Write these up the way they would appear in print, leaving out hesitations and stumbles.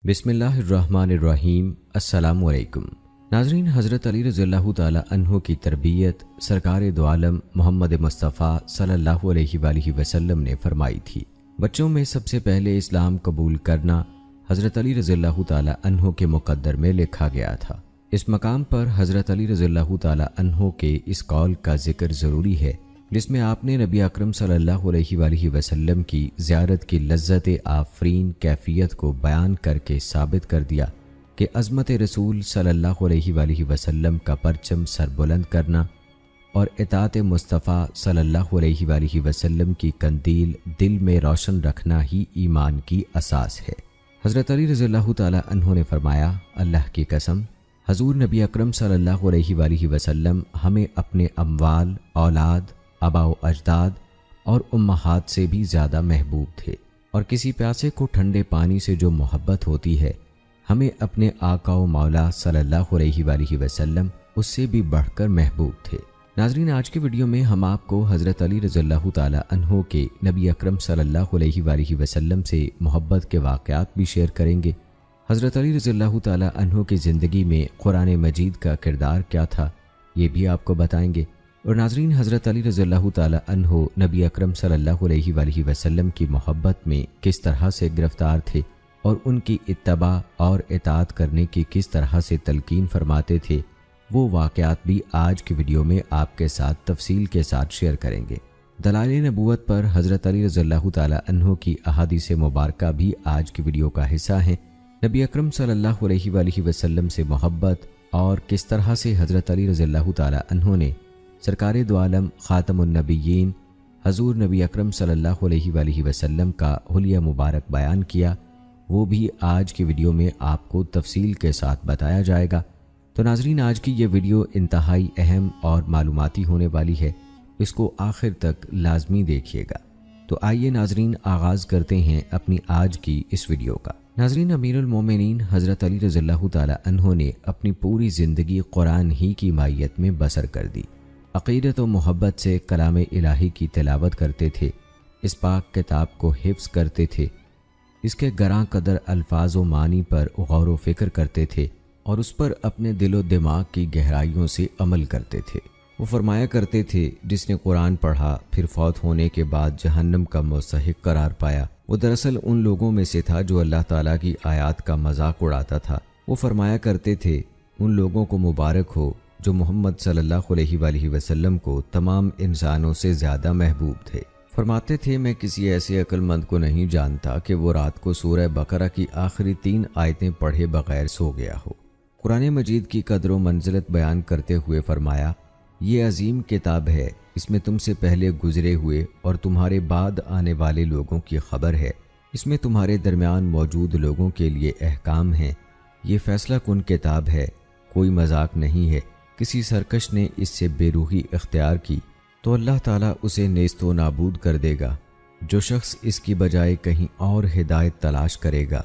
بسم اللہ الرحمن الرحیم۔ السلام علیکم ناظرین، حضرت علی رضی اللہ تعالی عنہ کی تربیت سرکار دو عالم محمد مصطفیٰ صلی اللہ علیہ وآلہ وسلم نے فرمائی تھی۔ بچوں میں سب سے پہلے اسلام قبول کرنا حضرت علی رضی اللہ تعالی عنہ کے مقدر میں لکھا گیا تھا۔ اس مقام پر حضرت علی رضی اللہ تعالی عنہ کے اس قول کا ذکر ضروری ہے جس میں آپ نے نبی اکرم صلی اللہ علیہ وآلہ وسلم کی زیارت کی لذت آفرین کیفیت کو بیان کر کے ثابت کر دیا کہ عظمت رسول صلی اللہ علیہ وآلہ وسلم کا پرچم سر بلند کرنا اور اطاعت مصطفیٰ صلی اللہ علیہ وآلہ وسلم کی قندیل دل میں روشن رکھنا ہی ایمان کی اساس ہے۔ حضرت علی رضی اللہ تعالی عنہ نے فرمایا، اللہ کی قسم، حضور نبی اکرم صلی اللہ علیہ وآلہ وسلم ہمیں اپنے اموال، اولاد، آباء و اجداد اور امہات سے بھی زیادہ محبوب تھے، اور کسی پیاسے کو ٹھنڈے پانی سے جو محبت ہوتی ہے ہمیں اپنے آقا و مولا صلی اللہ علیہ وآلہ وسلم اس سے بھی بڑھ کر محبوب تھے۔ ناظرین، آج کی ویڈیو میں ہم آپ کو حضرت علی رضی اللہ تعالی عنہ کے نبی اکرم صلی اللہ علیہ وآلہ وسلم سے محبت کے واقعات بھی شیئر کریں گے۔ حضرت علی رضی اللہ تعالی عنہ کی زندگی میں قرآن مجید کا کردار کیا تھا یہ بھی آپ کو بتائیں گے۔ اور ناظرین، حضرت علی رضی اللہ تعالی عنہ نبی اکرم صلی اللہ علیہ وآلہ وسلم کی محبت میں کس طرح سے گرفتار تھے اور ان کی اتباع اور اطاعت کرنے کی کس طرح سے تلقین فرماتے تھے، وہ واقعات بھی آج کی ویڈیو میں آپ کے ساتھ تفصیل کے ساتھ شیئر کریں گے۔ دلائل نبوت پر حضرت علی رضی اللہ تعالی عنہ کی احادیث مبارکہ بھی آج کی ویڈیو کا حصہ ہیں۔ نبی اکرم صلی اللہ علیہ وآلہ وسلم سے محبت اور کس طرح سے حضرت علی رضی اللہ تعالی عنہ نے سرکار دو عالم خاتم النبیین حضور نبی اکرم صلی اللہ علیہ وآلہ وسلم کا حلیہ مبارک بیان کیا، وہ بھی آج کی ویڈیو میں آپ کو تفصیل کے ساتھ بتایا جائے گا۔ تو ناظرین، آج کی یہ ویڈیو انتہائی اہم اور معلوماتی ہونے والی ہے، اس کو آخر تک لازمی دیکھیے گا۔ تو آئیے ناظرین، آغاز کرتے ہیں اپنی آج کی اس ویڈیو کا۔ ناظرین، امیر المومنین حضرت علی رضی اللہ تعالی عنہ نے اپنی پوری زندگی قرآن ہی کی مائیت میں بسر کر دی۔ عقیدت و محبت سے کلام الہی کی تلاوت کرتے تھے، اس پاک کتاب کو حفظ کرتے تھے، اس کے گراں قدر الفاظ و معنی پر غور و فکر کرتے تھے اور اس پر اپنے دل و دماغ کی گہرائیوں سے عمل کرتے تھے۔ وہ فرمایا کرتے تھے، جس نے قرآن پڑھا پھر فوت ہونے کے بعد جہنم کا مستحق قرار پایا، وہ دراصل ان لوگوں میں سے تھا جو اللہ تعالیٰ کی آیات کا مذاق اڑاتا تھا۔ وہ فرمایا کرتے تھے، ان لوگوں کو مبارک ہو جو محمد صلی اللہ علیہ وآلہ وسلم کو تمام انسانوں سے زیادہ محبوب تھے۔ فرماتے تھے، میں کسی ایسے عقل مند کو نہیں جانتا کہ وہ رات کو سورہ بقرہ کی آخری 3 آیتیں پڑھے بغیر سو گیا ہو۔ قرآن مجید کی قدر و منزلت بیان کرتے ہوئے فرمایا، یہ عظیم کتاب ہے، اس میں تم سے پہلے گزرے ہوئے اور تمہارے بعد آنے والے لوگوں کی خبر ہے، اس میں تمہارے درمیان موجود لوگوں کے لیے احکام ہیں، یہ فیصلہ کن کتاب ہے، کوئی مذاق نہیں ہے۔ کسی سرکش نے اس سے بے روحی اختیار کی تو اللہ تعالیٰ اسے نیست و نابود کر دے گا۔ جو شخص اس کی بجائے کہیں اور ہدایت تلاش کرے گا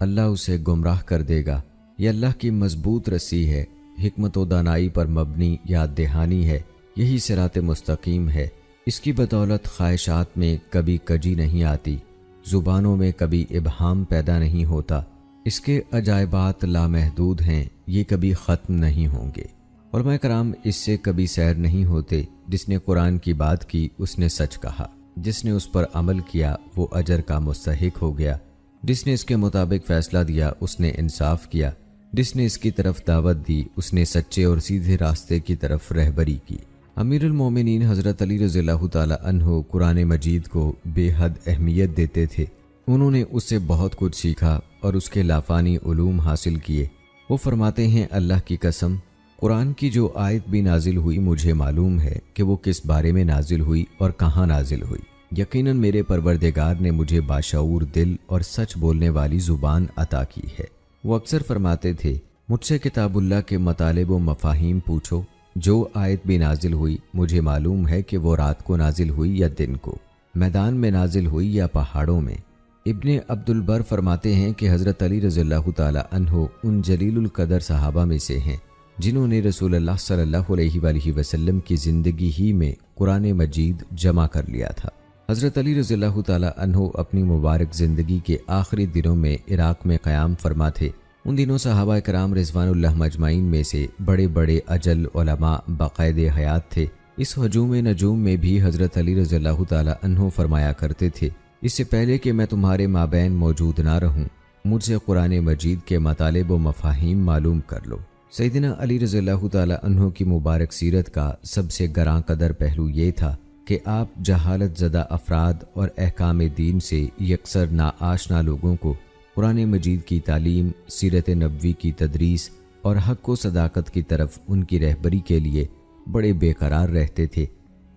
اللہ اسے گمراہ کر دے گا۔ یہ اللہ کی مضبوط رسی ہے، حکمت و دانائی پر مبنی یاد دہانی ہے، یہی صراط مستقیم ہے۔ اس کی بدولت خواہشات میں کبھی کجی نہیں آتی، زبانوں میں کبھی ابہام پیدا نہیں ہوتا، اس کے عجائبات لامحدود ہیں، یہ کبھی ختم نہیں ہوں گے۔ علماء کرام اس سے کبھی سیر نہیں ہوتے۔ جس نے قرآن کی بات کی اس نے سچ کہا، جس نے اس پر عمل کیا وہ اجر کا مستحق ہو گیا، جس نے اس کے مطابق فیصلہ دیا اس نے انصاف کیا، جس نے اس کی طرف دعوت دی اس نے سچے اور سیدھے راستے کی طرف رہبری کی۔ امیر المومنین حضرت علی رضی اللہ تعالی عنہ قرآن مجید کو بے حد اہمیت دیتے تھے۔ انہوں نے اس سے بہت کچھ سیکھا اور اس کے لافانی علوم حاصل کیے۔ وہ فرماتے ہیں، اللہ کی قسم، قرآن کی جو آیت بھی نازل ہوئی مجھے معلوم ہے کہ وہ کس بارے میں نازل ہوئی اور کہاں نازل ہوئی۔ یقیناً میرے پروردگار نے مجھے باشعور دل اور سچ بولنے والی زبان عطا کی ہے۔ وہ اکثر فرماتے تھے، مجھ سے کتاب اللہ کے مطالب و مفاہیم پوچھو، جو آیت بھی نازل ہوئی مجھے معلوم ہے کہ وہ رات کو نازل ہوئی یا دن کو، میدان میں نازل ہوئی یا پہاڑوں میں۔ ابن عبد البر فرماتے ہیں کہ حضرت علی رضی اللہ تعالی عنہ ان جلیل القدر صحابہ میں سے ہیں جنہوں نے رسول اللہ صلی اللہ علیہ وآلہ وسلم کی زندگی ہی میں قرآن مجید جمع کر لیا تھا۔ حضرت علی رضی اللہ تعالیٰ عنہ اپنی مبارک زندگی کے آخری دنوں میں عراق میں قیام فرما تھے۔ ان دنوں صحابہ کرام رضوان اللہ مجمعین میں سے بڑے بڑے اجل علماء باقید حیات تھے۔ اس ہجوم نجوم میں بھی حضرت علی رضی اللہ تعالیٰ عنہ فرمایا کرتے تھے، اس سے پہلے کہ میں تمہارے مابین موجود نہ رہوں، مجھ سے قرآن مجید کے مطالب و مفاہیم معلوم کر لو۔ سیدنا علی رضی اللہ تعالیٰ عنہ کی مبارک سیرت کا سب سے گراں قدر پہلو یہ تھا کہ آپ جہالت زدہ افراد اور احکام دین سے یکسر ناآشنا لوگوں کو قرآن مجید کی تعلیم، سیرت نبوی کی تدریس اور حق و صداقت کی طرف ان کی رہبری کے لیے بڑے بے قرار رہتے تھے۔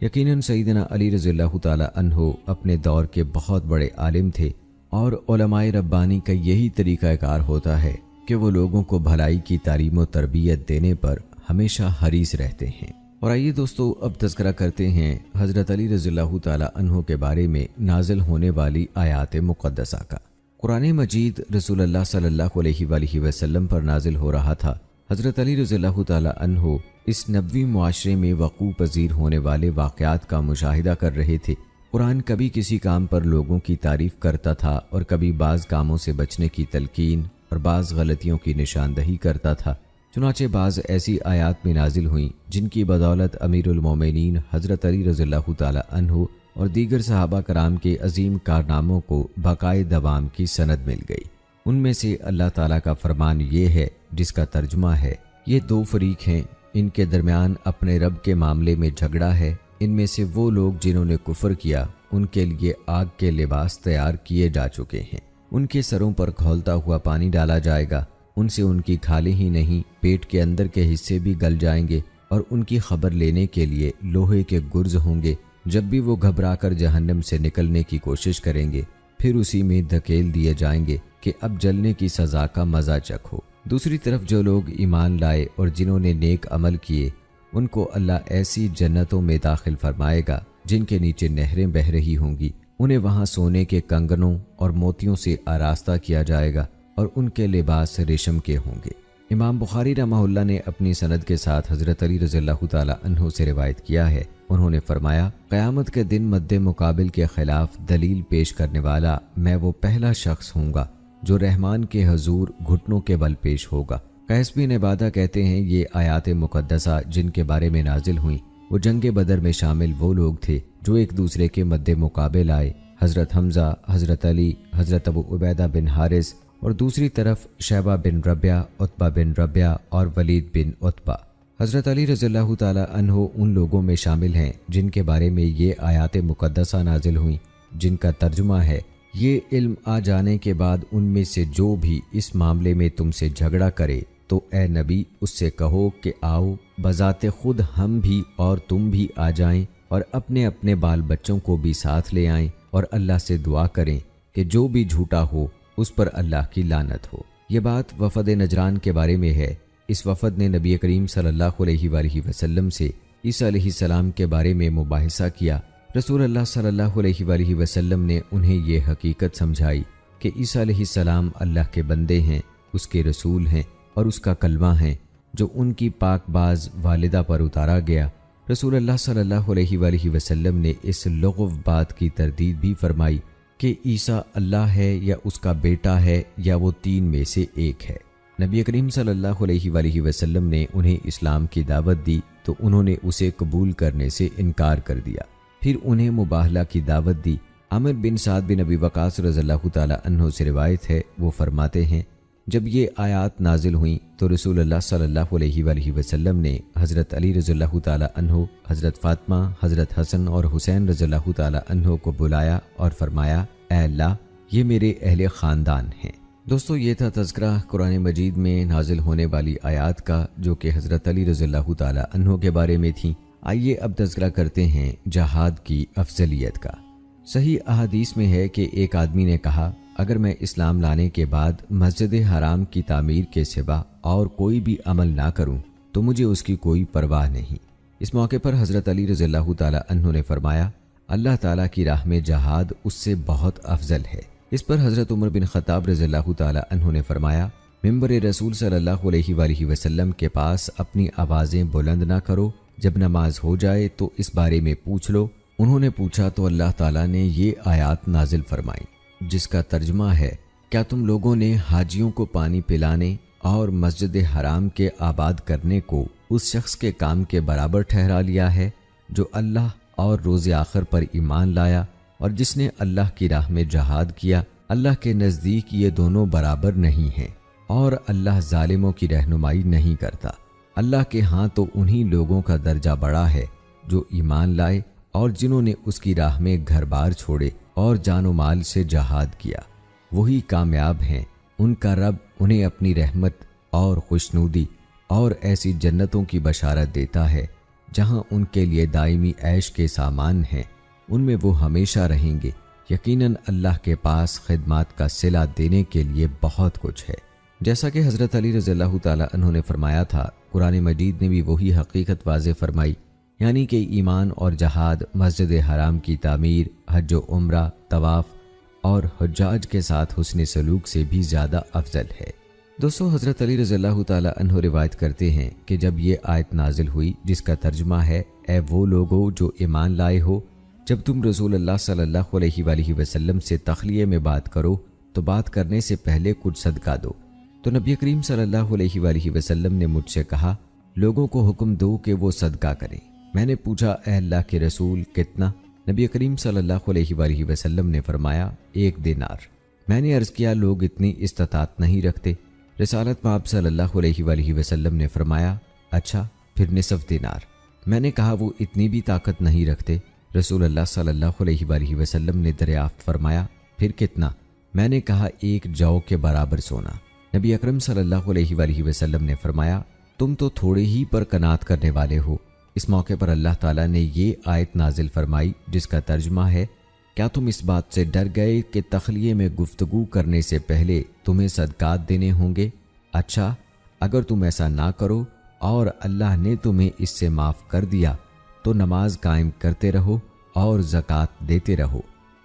یقیناً سیدنا علی رضی اللہ تعالیٰ عنہ اپنے دور کے بہت بڑے عالم تھے، اور علماء ربانی کا یہی طریقہ کار ہوتا ہے کہ وہ لوگوں کو بھلائی کی تعلیم و تربیت دینے پر ہمیشہ حریص رہتے ہیں۔ اور آئیے دوستو، اب تذکرہ کرتے ہیں حضرت علی رضی اللہ تعالیٰ عنہ کے بارے میں نازل ہونے والی آیات مقدسہ کا۔ قرآن مجید رسول اللہ صلی اللہ علیہ وآلہ وسلم پر نازل ہو رہا تھا۔ حضرت علی رضی اللہ تعالیٰ عنہ اس نبوی معاشرے میں وقوع پذیر ہونے والے واقعات کا مشاہدہ کر رہے تھے۔ قرآن کبھی کسی کام پر لوگوں کی تعریف کرتا تھا اور کبھی بعض کاموں سے بچنے کی تلقین اور بعض غلطیوں کی نشاندہی کرتا تھا۔ چنانچہ بعض ایسی آیات میں نازل ہوئیں جن کی بدولت امیر المومنین حضرت علی رضی اللہ تعالیٰ عنہ اور دیگر صحابہ کرام کے عظیم کارناموں کو بقائے دوام کی سند مل گئی۔ ان میں سے اللہ تعالیٰ کا فرمان یہ ہے جس کا ترجمہ ہے، یہ دو فریق ہیں، ان کے درمیان اپنے رب کے معاملے میں جھگڑا ہے۔ ان میں سے وہ لوگ جنہوں نے کفر کیا ان کے لیے آگ کے لباس تیار کیے جا چکے ہیں، ان کے سروں پر کھولتا ہوا پانی ڈالا جائے گا، ان سے ان کی کھالیں ہی نہیں پیٹ کے اندر کے حصے بھی گل جائیں گے، اور ان کی خبر لینے کے لیے لوہے کے گرز ہوں گے۔ جب بھی وہ گھبرا کر جہنم سے نکلنے کی کوشش کریں گے پھر اسی میں دھکیل دیے جائیں گے کہ اب جلنے کی سزا کا مزہ چکھو۔ دوسری طرف جو لوگ ایمان لائے اور جنہوں نے نیک عمل کیے ان کو اللہ ایسی جنتوں میں داخل فرمائے گا جن کے نیچے نہریں بہہ رہی ہوں گی، انہیں وہاں سونے کے کنگنوں اور موتیوں سے آراستہ کیا جائے گا اور ان کے لباس ریشم کے ہوں گے۔ امام بخاری رحمہ اللہ نے اپنی سند کے ساتھ حضرت علی رضی اللہ تعالیٰ عنہ سے روایت کیا ہے، انہوں نے فرمایا، قیامت کے دن مد مقابل کے خلاف دلیل پیش کرنے والا میں وہ پہلا شخص ہوں گا جو رحمان کے حضور گھٹنوں کے بل پیش ہوگا۔ قیس بن عبادہ کہتے ہیں یہ آیات مقدسہ جن کے بارے میں نازل ہوئیں وہ جنگ بدر میں شامل وہ لوگ تھے جو ایک دوسرے کے مد مقابل آئے، حضرت حمزہ، حضرت علی، حضرت ابو عبیدہ بن حارث، اور دوسری طرف شیبہ بن ربیعہ، عتبہ بن ربیعہ اور ولید بن عتبہ۔ حضرت علی رضی اللہ تعالیٰ عنہ ان لوگوں میں شامل ہیں جن کے بارے میں یہ آیات مقدسہ نازل ہوئیں، جن کا ترجمہ ہے، یہ علم آ جانے کے بعد ان میں سے جو بھی اس معاملے میں تم سے جھگڑا کرے تو اے نبی اس سے کہو کہ آؤ بذات خود ہم بھی اور تم بھی آ جائیں اور اپنے اپنے بال بچوں کو بھی ساتھ لے آئیں اور اللہ سے دعا کریں کہ جو بھی جھوٹا ہو اس پر اللہ کی لعنت ہو۔ یہ بات وفد نجران کے بارے میں ہے۔ اس وفد نے نبی کریم صلی اللہ علیہ وآلہ وسلم سے عیسیٰ علیہ السلام کے بارے میں مباحثہ کیا۔ رسول اللہ صلی اللہ علیہ وآلہ وسلم نے انہیں یہ حقیقت سمجھائی کہ عیسیٰ علیہ السلام اللہ کے بندے ہیں، اس کے رسول ہیں اور اس کا کلمہ ہیں جو ان کی پاک باز والدہ پر اتارا گیا۔ رسول اللہ صلی اللہ علیہ وآلہ وسلم نے اس لغو بات کی تردید بھی فرمائی کہ عیسیٰ اللہ ہے یا اس کا بیٹا ہے یا وہ تین میں سے ایک ہے۔ نبی کریم صلی اللہ علیہ وآلہ وسلم نے انہیں اسلام کی دعوت دی تو انہوں نے اسے قبول کرنے سے انکار کر دیا۔ پھر انہیں مباہلہ کی دعوت دی۔ عامر بن سعد بن ابی وقاص رضی اللہ تعالیٰ عنہ سے روایت ہے، وہ فرماتے ہیں، جب یہ آیات نازل ہوئیں تو رسول اللہ صلی اللہ علیہ وآلہ وسلم نے حضرت علی رضی اللہ تعالیٰ عنہ، حضرت فاطمہ، حضرت حسن اور حسین رضی اللہ تعالیٰ عنہ کو بلایا اور فرمایا، اے اللہ یہ میرے اہل خاندان ہیں۔ دوستو یہ تھا تذکرہ قرآن مجید میں نازل ہونے والی آیات کا جو کہ حضرت علی رضی اللہ تعالیٰ عنہ کے بارے میں تھیں۔ آئیے اب تذکرہ کرتے ہیں جہاد کی افضلیت کا۔ صحیح احادیث میں ہے کہ ایک آدمی نے کہا، اگر میں اسلام لانے کے بعد مسجد حرام کی تعمیر کے سوا اور کوئی بھی عمل نہ کروں تو مجھے اس کی کوئی پرواہ نہیں۔ اس موقع پر حضرت علی رضی اللہ تعالیٰ عنہ نے فرمایا، اللہ تعالیٰ کی راہ میں جہاد اس سے بہت افضل ہے۔ اس پر حضرت عمر بن خطاب رضی اللہ تعالیٰ عنہ نے فرمایا، ممبر رسول صلی اللہ علیہ وآلہ وسلم کے پاس اپنی آوازیں بلند نہ کرو، جب نماز ہو جائے تو اس بارے میں پوچھ لو انہوں نے پوچھا تو اللہ تعالیٰ نے یہ آیات نازل فرمائی جس کا ترجمہ ہے، کیا تم لوگوں نے حاجیوں کو پانی پلانے اور مسجد حرام کے آباد کرنے کو اس شخص کے کام کے برابر ٹھہرا لیا ہے جو اللہ اور روز آخر پر ایمان لایا اور جس نے اللہ کی راہ میں جہاد کیا؟ اللہ کے نزدیک یہ دونوں برابر نہیں ہیں اور اللہ ظالموں کی رہنمائی نہیں کرتا۔ اللہ کے ہاں تو انہی لوگوں کا درجہ بڑا ہے جو ایمان لائے اور جنہوں نے اس کی راہ میں گھر بار چھوڑے اور جان و مال سے جہاد کیا، وہی کامیاب ہیں۔ ان کا رب انہیں اپنی رحمت اور خوشنودی اور ایسی جنتوں کی بشارت دیتا ہے جہاں ان کے لیے دائمی عیش کے سامان ہیں، ان میں وہ ہمیشہ رہیں گے۔ یقیناً اللہ کے پاس خدمات کا صلہ دینے کے لیے بہت کچھ ہے۔ جیسا کہ حضرت علی رضی اللہ تعالیٰ عنہ نے فرمایا تھا، قرآن مجید نے بھی وہی حقیقت واضح فرمائی، یعنی کہ ایمان اور جہاد مسجد حرام کی تعمیر، حج و عمرہ، طواف اور حجاج کے ساتھ حسن سلوک سے بھی زیادہ افضل ہے۔ دوستو، حضرت علی رضی اللہ تعالیٰ عنہ روایت کرتے ہیں کہ جب یہ آیت نازل ہوئی جس کا ترجمہ ہے، اے وہ لوگو جو ایمان لائے ہو، جب تم رسول اللہ صلی اللہ علیہ وآلہ وسلم سے تخلیے میں بات کرو تو بات کرنے سے پہلے کچھ صدقہ دو۔ تو نبی کریم صلی اللہ علیہ وآلہ وسلم نے مجھ سے کہا، لوگوں کو حکم دو کہ وہ صدقہ کریں۔ میں نے پوچھا، اے اللہ کے رسول کتنا؟ نبی کریم صلی اللہ علیہ وآلہ وسلم نے فرمایا، 1 دینار۔ میں نے عرض کیا، لوگ اتنی استطاعت نہیں رکھتے؟ رسالت مآب صلی اللہ علیہ وآلہ وسلم نے فرمایا، اچھا پھر نصف دینار۔ میں نے کہا، وہ اتنی بھی طاقت نہیں رکھتے؟ رسول اللہ صلی اللہ علیہ وآلہ وسلم نے دریافت فرمایا، پھر کتنا؟ میں نے کہا، 1 جو کے برابر سونا۔ نبی اکرم صلی اللہ علیہ وآلہ وسلم نے فرمایا، تم تو تھوڑے ہی پر قناعت کرنے والے ہو۔ اس موقع پر اللہ تعالیٰ نے یہ آیت نازل فرمائی جس کا ترجمہ ہے، کیا تم اس بات سے ڈر گئے کہ تخلیے میں گفتگو کرنے سے پہلے تمہیں صدقات دینے ہوں گے؟ اچھا، اگر تم ایسا نہ کرو اور اللہ نے تمہیں اس سے معاف کر دیا تو نماز قائم کرتے رہو اور زکوٰۃ دیتے رہو۔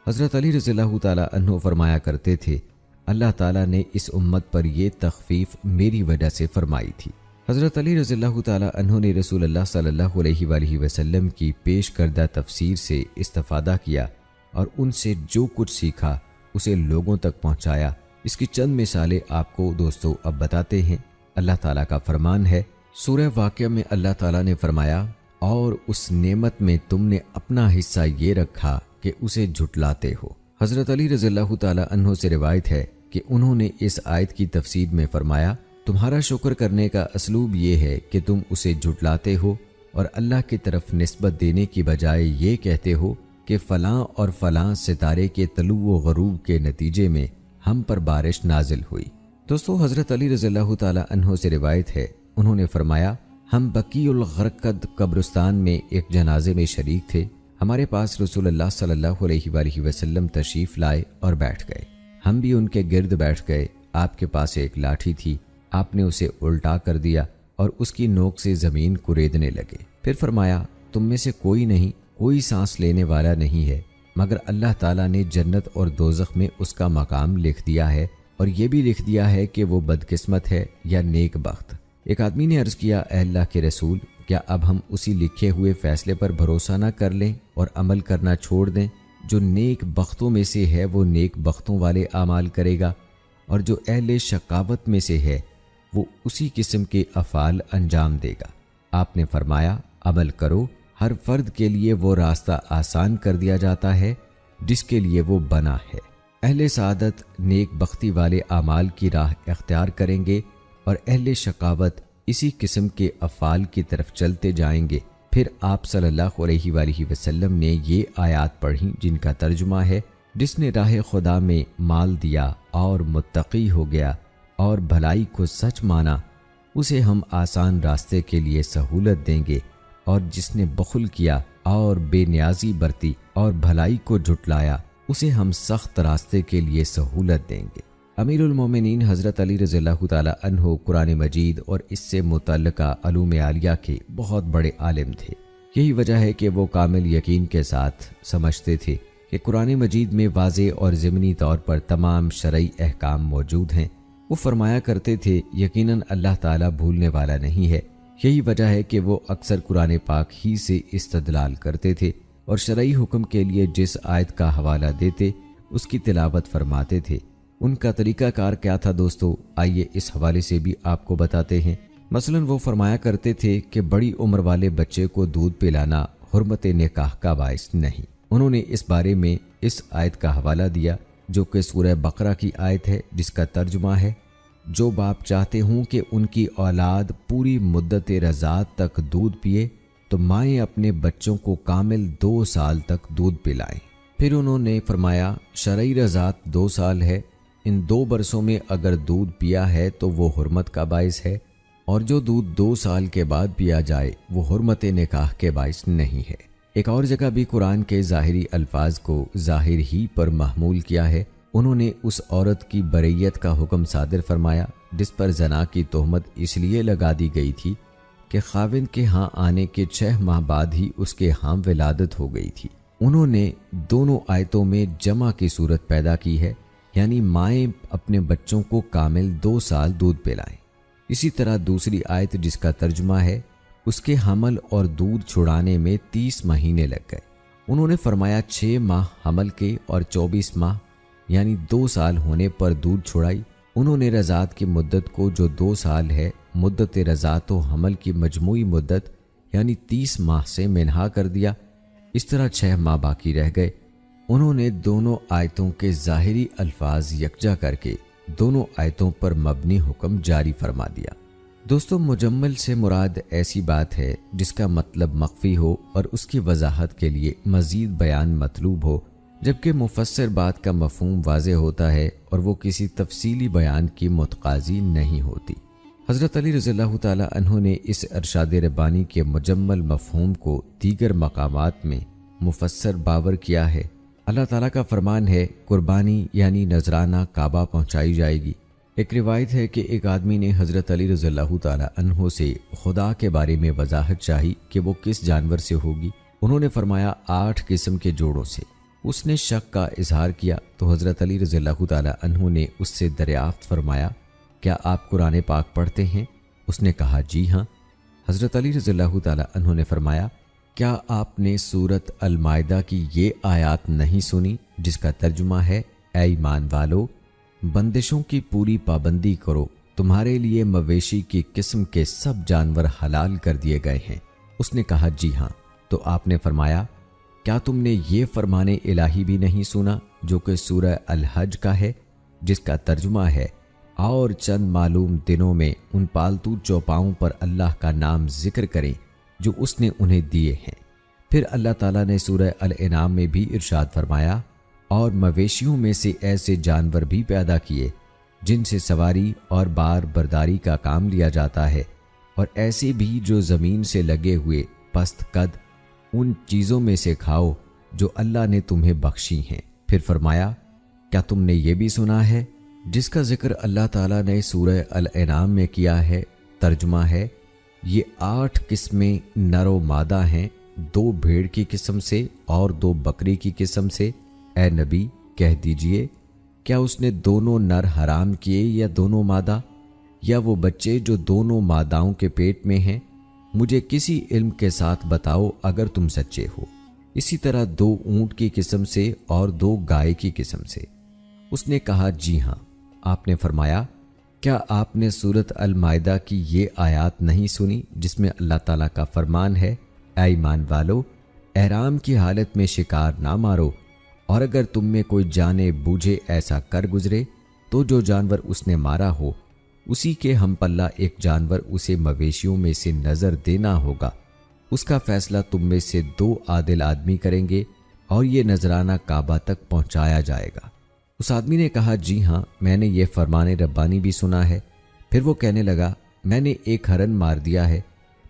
حضرت علی رضی اللہ تعالیٰ عنہ فرمایا کرتے تھے، اللہ تعالیٰ نے اس امت پر یہ تخفیف میری وجہ سے فرمائی تھی۔ حضرت علی رضی اللہ تعالیٰ عنہ نے رسول اللہ صلی اللہ علیہ وآلہ وسلم کی پیش کردہ تفسیر سے استفادہ کیا اور ان سے جو کچھ سیکھا اسے لوگوں تک پہنچایا۔ اس کی چند مثالیں آپ کو دوستو اب بتاتے ہیں۔ اللہ تعالیٰ کا فرمان ہے، سورہ واقعہ میں اللہ تعالیٰ نے فرمایا، اور اس نعمت میں تم نے اپنا حصہ یہ رکھا کہ اسے جھٹلاتے ہو۔ حضرت علی رضی اللہ تعالیٰ عنہ سے روایت ہے کہ انہوں نے اس آیت کی تفسیر میں فرمایا، تمہارا شکر کرنے کا اسلوب یہ ہے کہ تم اسے جھٹلاتے ہو اور اللہ کی طرف نسبت دینے کی بجائے یہ کہتے ہو کہ فلاں اور فلاں ستارے کے طلوع و غروب کے نتیجے میں ہم پر بارش نازل ہوئی۔ دوستو، حضرت علی رضی اللہ تعالیٰ عنہ سے روایت ہے، انہوں نے فرمایا، ہم بقیع الغرقد قبرستان میں ایک جنازے میں شریک تھے۔ ہمارے پاس رسول اللہ صلی اللہ علیہ وآلہ وسلم تشریف لائے اور بیٹھ گئے۔ ہم بھی ان کے گرد بیٹھ گئے۔ آپ کے پاس ایک لاٹھی تھی، آپ نے اسے الٹا کر دیا اور اس کی نوک سے زمین کوریدنے لگے۔ پھر فرمایا، تم میں سے کوئی سانس لینے والا نہیں ہے مگر اللہ تعالیٰ نے جنت اور دوزخ میں اس کا مقام لکھ دیا ہے، اور یہ بھی لکھ دیا ہے کہ وہ بدقسمت ہے یا نیک بخت۔ ایک آدمی نے عرض کیا، اے اللہ کے رسول، کیا اب ہم اسی لکھے ہوئے فیصلے پر بھروسہ نہ کر لیں اور عمل کرنا چھوڑ دیں؟ جو نیک بختوں میں سے ہے وہ نیک بختوں والے اعمال کرے گا، اور جو اہل شقاوت میں سے ہے وہ اسی قسم کے افعال انجام دے گا۔ آپ نے فرمایا، عمل کرو، ہر فرد کے لیے وہ راستہ آسان کر دیا جاتا ہے جس کے لیے وہ بنا ہے۔ اہل سعادت نیک بختی والے اعمال کی راہ اختیار کریں گے اور اہل شقاوت اسی قسم کے افعال کی طرف چلتے جائیں گے۔ پھر آپ صلی اللہ علیہ وآلہ وسلم نے یہ آیات پڑھیں جن کا ترجمہ ہے، جس نے راہ خدا میں مال دیا اور متقی ہو گیا اور بھلائی کو سچ مانا، اسے ہم آسان راستے کے لیے سہولت دیں گے، اور جس نے بخل کیا اور بے نیازی برتی اور بھلائی کو جھٹلایا، اسے ہم سخت راستے کے لیے سہولت دیں گے۔ امیر المومنین حضرت علی رضی اللہ تعالیٰ عنہ قرآن مجید اور اس سے متعلقہ علوم عالیہ کے بہت بڑے عالم تھے۔ یہی وجہ ہے کہ وہ کامل یقین کے ساتھ سمجھتے تھے کہ قرآن مجید میں واضح اور ضمنی طور پر تمام شرعی احکام موجود ہیں۔ وہ فرمایا کرتے تھے، یقیناً اللہ تعالیٰ بھولنے والا نہیں ہے۔ یہی وجہ ہے کہ وہ اکثر قرآن پاک ہی سے استدلال کرتے تھے اور شرعی حکم کے لیے جس آیت کا حوالہ دیتے اس کی تلاوت فرماتے تھے۔ ان کا طریقہ کار کیا تھا دوستو، آئیے اس حوالے سے بھی آپ کو بتاتے ہیں۔ مثلاً وہ فرمایا کرتے تھے کہ بڑی عمر والے بچے کو دودھ پلانا حرمت نکاح کا باعث نہیں۔ انہوں نے اس بارے میں اس آیت کا حوالہ دیا جو کہ سورہ بقرہ کی آیت ہے، جس کا ترجمہ ہے، جو باپ چاہتے ہوں کہ ان کی اولاد پوری مدت رضاعت تک دودھ پیے تو مائیں اپنے بچوں کو کامل 2 سال تک دودھ پلائیں۔ پھر انہوں نے فرمایا شرعی رضاعت 2 سال ہے، ان 2 برسوں میں اگر دودھ پیا ہے تو وہ حرمت کا باعث ہے، اور جو دودھ 2 سال کے بعد پیا جائے وہ حرمت نکاح کے باعث نہیں ہے۔ ایک اور جگہ بھی قرآن کے ظاہری الفاظ کو ظاہر ہی پر محمول کیا ہے۔ انہوں نے اس عورت کی بریت کا حکم صادر فرمایا جس پر زنا کی تہمت اس لیے لگا دی گئی تھی کہ خاوند کے ہاں آنے کے 6 ماہ بعد ہی اس کے ہاں ولادت ہو گئی تھی۔ انہوں نے دونوں آیتوں میں جمع کی صورت پیدا کی ہے، یعنی مائیں اپنے بچوں کو کامل 2 سال دودھ پلائیں۔ اسی طرح دوسری آیت جس کا ترجمہ ہے، اس کے حمل اور دودھ چھڑانے میں 30 مہینے لگ گئے۔ انہوں نے فرمایا 6 ماہ حمل کے اور 24 ماہ یعنی 2 سال ہونے پر دودھ چھڑائی۔ انہوں نے رضاعت کی مدت کو جو 2 سال ہے مدت رضاعت و حمل کی مجموعی مدت یعنی 30 ماہ سے منہا کر دیا، اس طرح 6 ماہ باقی رہ گئے۔ انہوں نے دونوں آیتوں کے ظاہری الفاظ یکجا کر کے دونوں آیتوں پر مبنی حکم جاری فرما دیا۔ دوستو، مجمل سے مراد ایسی بات ہے جس کا مطلب مخفی ہو اور اس کی وضاحت کے لیے مزید بیان مطلوب ہو، جبکہ مفسر بات کا مفہوم واضح ہوتا ہے اور وہ کسی تفصیلی بیان کی متقاضی نہیں ہوتی۔ حضرت علی رضی اللہ تعالی عنہ نے اس ارشاد ربانی کے مجمل مفہوم کو دیگر مقامات میں مفسر باور کیا ہے۔ اللہ تعالیٰ کا فرمان ہے، قربانی یعنی نذرانہ کعبہ پہنچائی جائے گی۔ ایک روایت ہے کہ ایک آدمی نے حضرت علی رضی اللہ تعالی عنہ سے خدا کے بارے میں وضاحت چاہی کہ وہ کس جانور سے ہوگی۔ انہوں نے فرمایا 8 قسم کے جوڑوں سے۔ اس نے شک کا اظہار کیا تو حضرت علی رضی اللہ تعالی عنہ نے اس سے دریافت فرمایا، کیا آپ قرآن پاک پڑھتے ہیں؟ اس نے کہا جی ہاں۔ حضرت علی رضی اللہ تعالی عنہ نے فرمایا، کیا آپ نے سورت المائدہ کی یہ آیات نہیں سنی جس کا ترجمہ ہے، اے ایمان والو، بندشوں کی پوری پابندی کرو، تمہارے لیے مویشی کی قسم کے سب جانور حلال کر دیے گئے ہیں۔ اس نے کہا جی ہاں۔ تو آپ نے فرمایا، کیا تم نے یہ فرمان الہی بھی نہیں سنا جو کہ سورہ الحج کا ہے، جس کا ترجمہ ہے، اور چند معلوم دنوں میں ان پالتو چوپاؤں پر اللہ کا نام ذکر کریں جو اس نے انہیں دیے ہیں۔ پھر اللہ تعالیٰ نے سورہ الانعام میں بھی ارشاد فرمایا، اور مویشیوں میں سے ایسے جانور بھی پیدا کیے جن سے سواری اور بار برداری کا کام لیا جاتا ہے، اور ایسے بھی جو زمین سے لگے ہوئے پست قد، ان چیزوں میں سے کھاؤ جو اللہ نے تمہیں بخشی ہیں۔ پھر فرمایا، کیا تم نے یہ بھی سنا ہے جس کا ذکر اللہ تعالیٰ نے سورہ الانعام میں کیا ہے؟ ترجمہ ہے، یہ 8 قسمیں نر و مادہ ہیں، 2 بھیڑ کی قسم سے اور 2 بکری کی قسم سے۔ اے نبی، کہہ دیجئے، کیا اس نے دونوں نر حرام کیے یا دونوں مادہ، یا وہ بچے جو دونوں ماداؤں کے پیٹ میں ہیں؟ مجھے کسی علم کے ساتھ بتاؤ اگر تم سچے ہو۔ اسی طرح 2 اونٹ کی قسم سے اور 2 گائے کی قسم سے۔ اس نے کہا جی ہاں۔ آپ نے فرمایا، کیا آپ نے سورت المائدہ کی یہ آیات نہیں سنی جس میں اللہ تعالیٰ کا فرمان ہے، اے ایمان والو، احرام کی حالت میں شکار نہ مارو، اور اگر تم میں کوئی جانے بوجھے ایسا کر گزرے تو جو جانور اس نے مارا ہو اسی کے ہم پلہ ایک جانور اسے مویشیوں میں سے نظر دینا ہوگا، اس کا فیصلہ تم میں سے 2 عادل آدمی کریں گے، اور یہ نذرانہ کعبہ تک پہنچایا جائے گا۔ اس آدمی نے کہا جی ہاں، میں نے یہ فرمان ربانی بھی سنا ہے۔ پھر وہ کہنے لگا، میں نے ایک ہرن مار دیا ہے،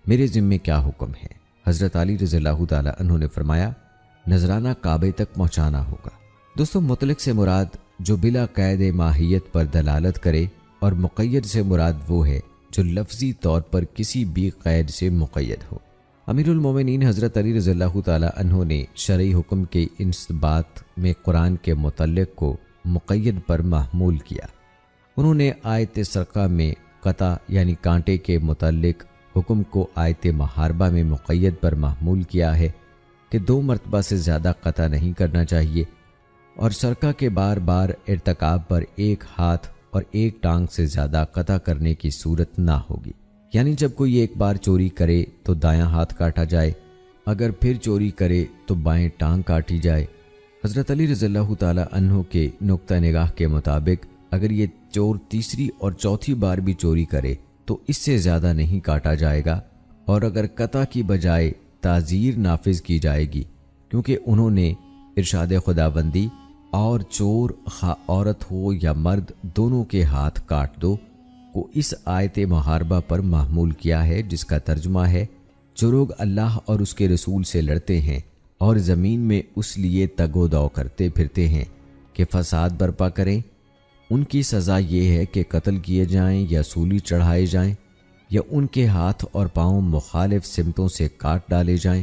میرے ذمے کیا حکم ہے؟ حضرت علی رضی اللہ تعالی عنہ نے فرمایا، نذرانہ کعبے تک پہنچانا ہوگا۔ دوستو، مطلق سے مراد جو بلا قید ماہیت پر دلالت کرے، اور مقید سے مراد وہ ہے جو لفظی طور پر کسی بھی قید سے مقید ہو۔ امیر المومنین حضرت علی رضی اللہ تعالی عنہ نے شرعی حکم کے انضباط میں قرآن کے متعلق کو مقید پر محمول کیا۔ انہوں نے آیت سرقہ میں قطع یعنی کانٹے کے متعلق حکم کو آیت محاربہ میں مقید پر محمول کیا ہے۔ کہ 2 مرتبہ سے زیادہ قطع نہیں کرنا چاہیے، اور سرقہ کے بار بار ارتکاب پر ایک ہاتھ اور ایک ٹانگ سے زیادہ قطع کرنے کی صورت نہ ہوگی، یعنی جب کوئی ایک بار چوری کرے تو دایاں ہاتھ کاٹا جائے، اگر پھر چوری کرے تو بائیں ٹانگ کاٹی جائے۔ حضرت علی رضی اللہ تعالی عنہ کے نقطہ نگاہ کے مطابق اگر یہ چور تیسری اور چوتھی بار بھی چوری کرے تو اس سے زیادہ نہیں کاٹا جائے گا، اور اگر قطع کی بجائے تعزیر نافذ کی جائے گی، کیونکہ انہوں نے ارشاد خداوندی اور چور خواہ عورت ہو یا مرد دونوں کے ہاتھ کاٹ دو کو اس آیت محاربہ پر محمول کیا ہے، جس کا ترجمہ ہے جو لوگ اللہ اور اس کے رسول سے لڑتے ہیں اور زمین میں اس لیے تگ و دو کرتے پھرتے ہیں کہ فساد برپا کریں، ان کی سزا یہ ہے کہ قتل کیے جائیں یا سولی چڑھائے جائیں یا ان کے ہاتھ اور پاؤں مخالف سمتوں سے کاٹ ڈالے جائیں۔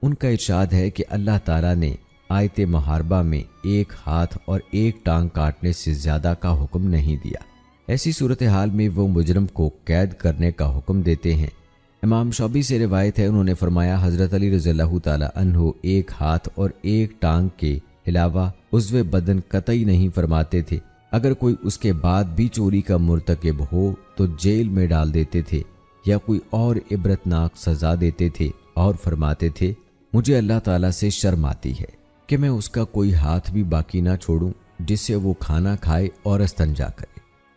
ان کا ارشاد ہے کہ اللہ تعالیٰ نے آیت محاربہ میں ایک ہاتھ اور ایک ٹانگ کاٹنے سے زیادہ کا حکم نہیں دیا۔ ایسی صورتحال میں وہ مجرم کو قید کرنے کا حکم دیتے ہیں۔ امام شعبی سے روایت ہے، انہوں نے فرمایا حضرت علی رضی اللہ تعالی عنہ ایک ہاتھ اور ایک ٹانگ کے علاوہ عضو بدن قطعی نہیں فرماتے تھے، اگر کوئی اس کے بعد بھی چوری کا مرتکب ہو تو جیل میں ڈال دیتے تھے یا کوئی اور عبرتناک سزا دیتے تھے، اور فرماتے تھے مجھے اللہ تعالیٰ سے شرم آتی ہے کہ میں اس کا کوئی ہاتھ بھی باقی نہ چھوڑوں جس سے وہ کھانا کھائے اور استنجا کرے۔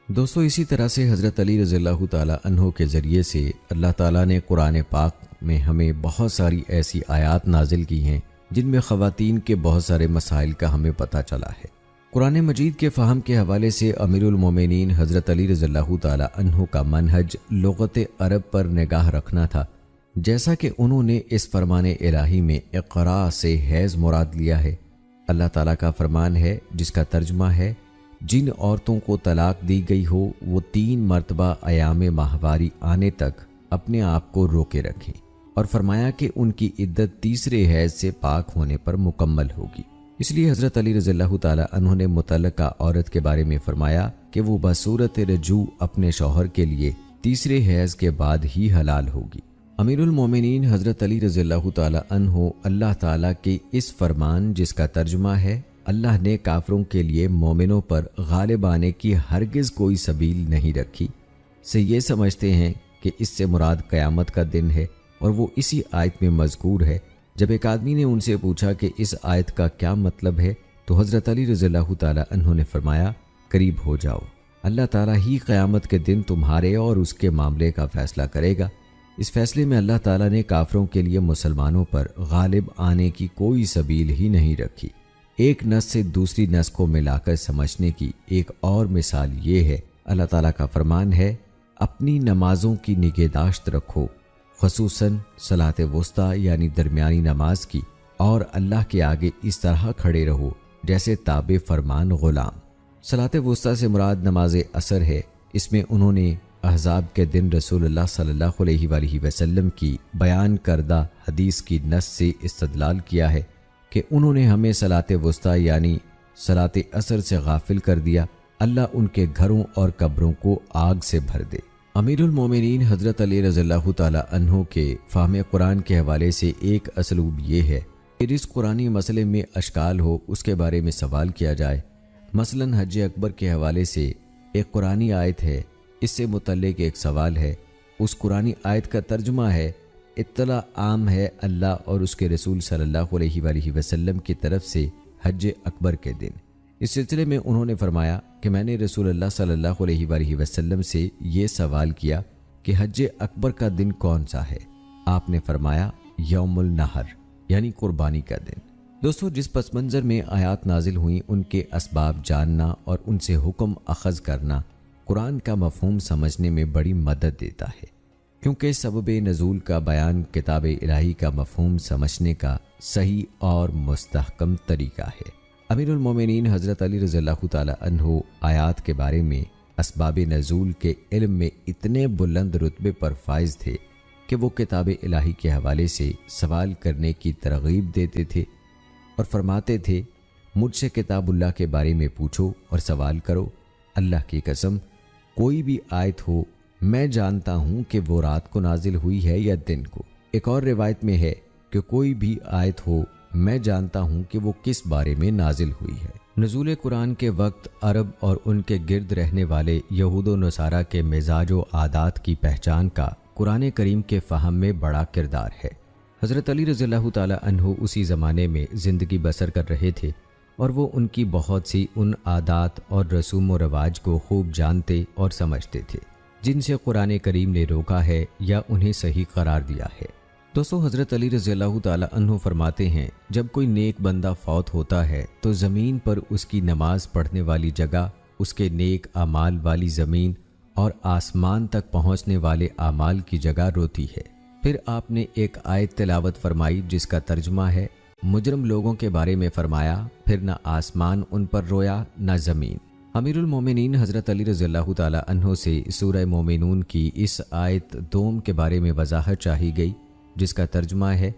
دوستو، اسی طرح سے حضرت علی رضی اللہ تعالی عنہ کے ذریعے سے اللہ تعالیٰ نے قرآن پاک میں ہمیں بہت ساری ایسی آیات نازل کی ہیں جن میں خواتین کے بہت سارے مسائل کا ہمیں پتہ چلا ہے۔ قرآن مجید کے فہم کے حوالے سے امیر المومنین حضرت علی رضی اللہ تعالی عنہ کا منہج لغت عرب پر نگاہ رکھنا تھا، جیسا کہ انہوں نے اس فرمان الہی میں اقرا سے حیض مراد لیا ہے۔ اللہ تعالیٰ کا فرمان ہے جس کا ترجمہ ہے جن عورتوں کو طلاق دی گئی ہو وہ 3 مرتبہ ایام ماہواری آنے تک اپنے آپ کو روکے رکھیں، اور فرمایا کہ ان کی عدت تیسرے حیض سے پاک ہونے پر مکمل ہوگی۔ اس لیے حضرت علی رضی اللہ تعالی عنہ نے متعلقہ عورت کے بارے میں فرمایا کہ وہ بصورت رجوع اپنے شوہر کے لیے تیسرے حیض کے بعد ہی حلال ہوگی۔ امیر المومنین حضرت علی رضی اللہ تعالی عنہ اللہ تعالیٰ کے اس فرمان جس کا ترجمہ ہے اللہ نے کافروں کے لیے مومنوں پر غالب آنے کی ہرگز کوئی سبیل نہیں رکھی سے یہ سمجھتے ہیں کہ اس سے مراد قیامت کا دن ہے، اور وہ اسی آیت میں مذکور ہے۔ جب ایک آدمی نے ان سے پوچھا کہ اس آیت کا کیا مطلب ہے تو حضرت علی رضی اللہ تعالی عنہ نے فرمایا قریب ہو جاؤ، اللہ تعالیٰ ہی قیامت کے دن تمہارے اور اس کے معاملے کا فیصلہ کرے گا۔ اس فیصلے میں اللہ تعالیٰ نے کافروں کے لیے مسلمانوں پر غالب آنے کی کوئی سبیل ہی نہیں رکھی۔ ایک نص سے دوسری نص کو ملا کر سمجھنے کی ایک اور مثال یہ ہے، اللہ تعالیٰ کا فرمان ہے اپنی نمازوں کی نگہداشت رکھو، خصوصاً صلاۃ وسطیٰ یعنی درمیانی نماز کی، اور اللہ کے آگے اس طرح کھڑے رہو جیسے تابع فرمان غلام۔ صلاۃ وسطیٰ سے مراد نماز عصر ہے۔ اس میں انہوں نے احزاب کے دن رسول اللہ صلی اللہ علیہ وآلہ وسلم کی بیان کردہ حدیث کی نص سے استدلال کیا ہے کہ انہوں نے ہمیں صلاۃ وسطیٰ یعنی صلاۃ عصر سے غافل کر دیا، اللہ ان کے گھروں اور قبروں کو آگ سے بھر دے۔ امیر المومنین حضرت علی رضی اللہ تعالی عنہ کے فہم قرآن کے حوالے سے ایک اسلوب یہ ہے کہ جس قرآنی مسئلے میں اشکال ہو اس کے بارے میں سوال کیا جائے۔ مثلاً حج اکبر کے حوالے سے ایک قرآنی آیت ہے، اس سے متعلق ایک سوال ہے، اس قرآنی آیت کا ترجمہ ہے اطلاع عام ہے اللہ اور اس کے رسول صلی اللہ علیہ وآلہ وسلم کی طرف سے حج اکبر کے دن۔ اس سلسلے میں انہوں نے فرمایا کہ میں نے رسول اللہ صلی اللہ علیہ وآلہ وسلم سے یہ سوال کیا کہ حج اکبر کا دن کون سا ہے؟ آپ نے فرمایا یوم النحر یعنی قربانی کا دن۔ دوستو، جس پس منظر میں آیات نازل ہوئیں ان کے اسباب جاننا اور ان سے حکم اخذ کرنا قرآن کا مفہوم سمجھنے میں بڑی مدد دیتا ہے، کیونکہ سبب نزول کا بیان کتاب الہی کا مفہوم سمجھنے کا صحیح اور مستحکم طریقہ ہے۔ امیر المومنین حضرت علی رضی اللہ تعالی عنہ آیات کے بارے میں اسباب نزول کے علم میں اتنے بلند رتبے پر فائز تھے کہ وہ کتاب الہی کے حوالے سے سوال کرنے کی ترغیب دیتے تھے اور فرماتے تھے مجھ سے کتاب اللہ کے بارے میں پوچھو اور سوال کرو، اللہ کی قسم کوئی بھی آیت ہو میں جانتا ہوں کہ وہ رات کو نازل ہوئی ہے یا دن کو۔ ایک اور روایت میں ہے کہ کوئی بھی آیت ہو میں جانتا ہوں کہ وہ کس بارے میں نازل ہوئی ہے۔ نزول قرآن کے وقت عرب اور ان کے گرد رہنے والے یہود و نصارہ کے مزاج و عادات کی پہچان کا قرآن کریم کے فہم میں بڑا کردار ہے۔ حضرت علی رضی اللہ تعالی عنہ اسی زمانے میں زندگی بسر کر رہے تھے اور وہ ان کی بہت سی ان عادات اور رسوم و رواج کو خوب جانتے اور سمجھتے تھے جن سے قرآن کریم نے روکا ہے یا انہیں صحیح قرار دیا ہے۔ دوستو، حضرت علی رضی اللہ تعالی عنہ فرماتے ہیں جب کوئی نیک بندہ فوت ہوتا ہے تو زمین پر اس کی نماز پڑھنے والی جگہ، اس کے نیک اعمال والی زمین اور آسمان تک پہنچنے والے اعمال کی جگہ روتی ہے۔ پھر آپ نے ایک آیت تلاوت فرمائی جس کا ترجمہ ہے، مجرم لوگوں کے بارے میں فرمایا، پھر نہ آسمان ان پر رویا نہ زمین۔ امیر المومنین حضرت علی رضی اللہ تعالی عنہ سے سورہ مومنون کی اس آیت دوم کے بارے میں وضاحت چاہی گئی جس کا ترجمہ ہے،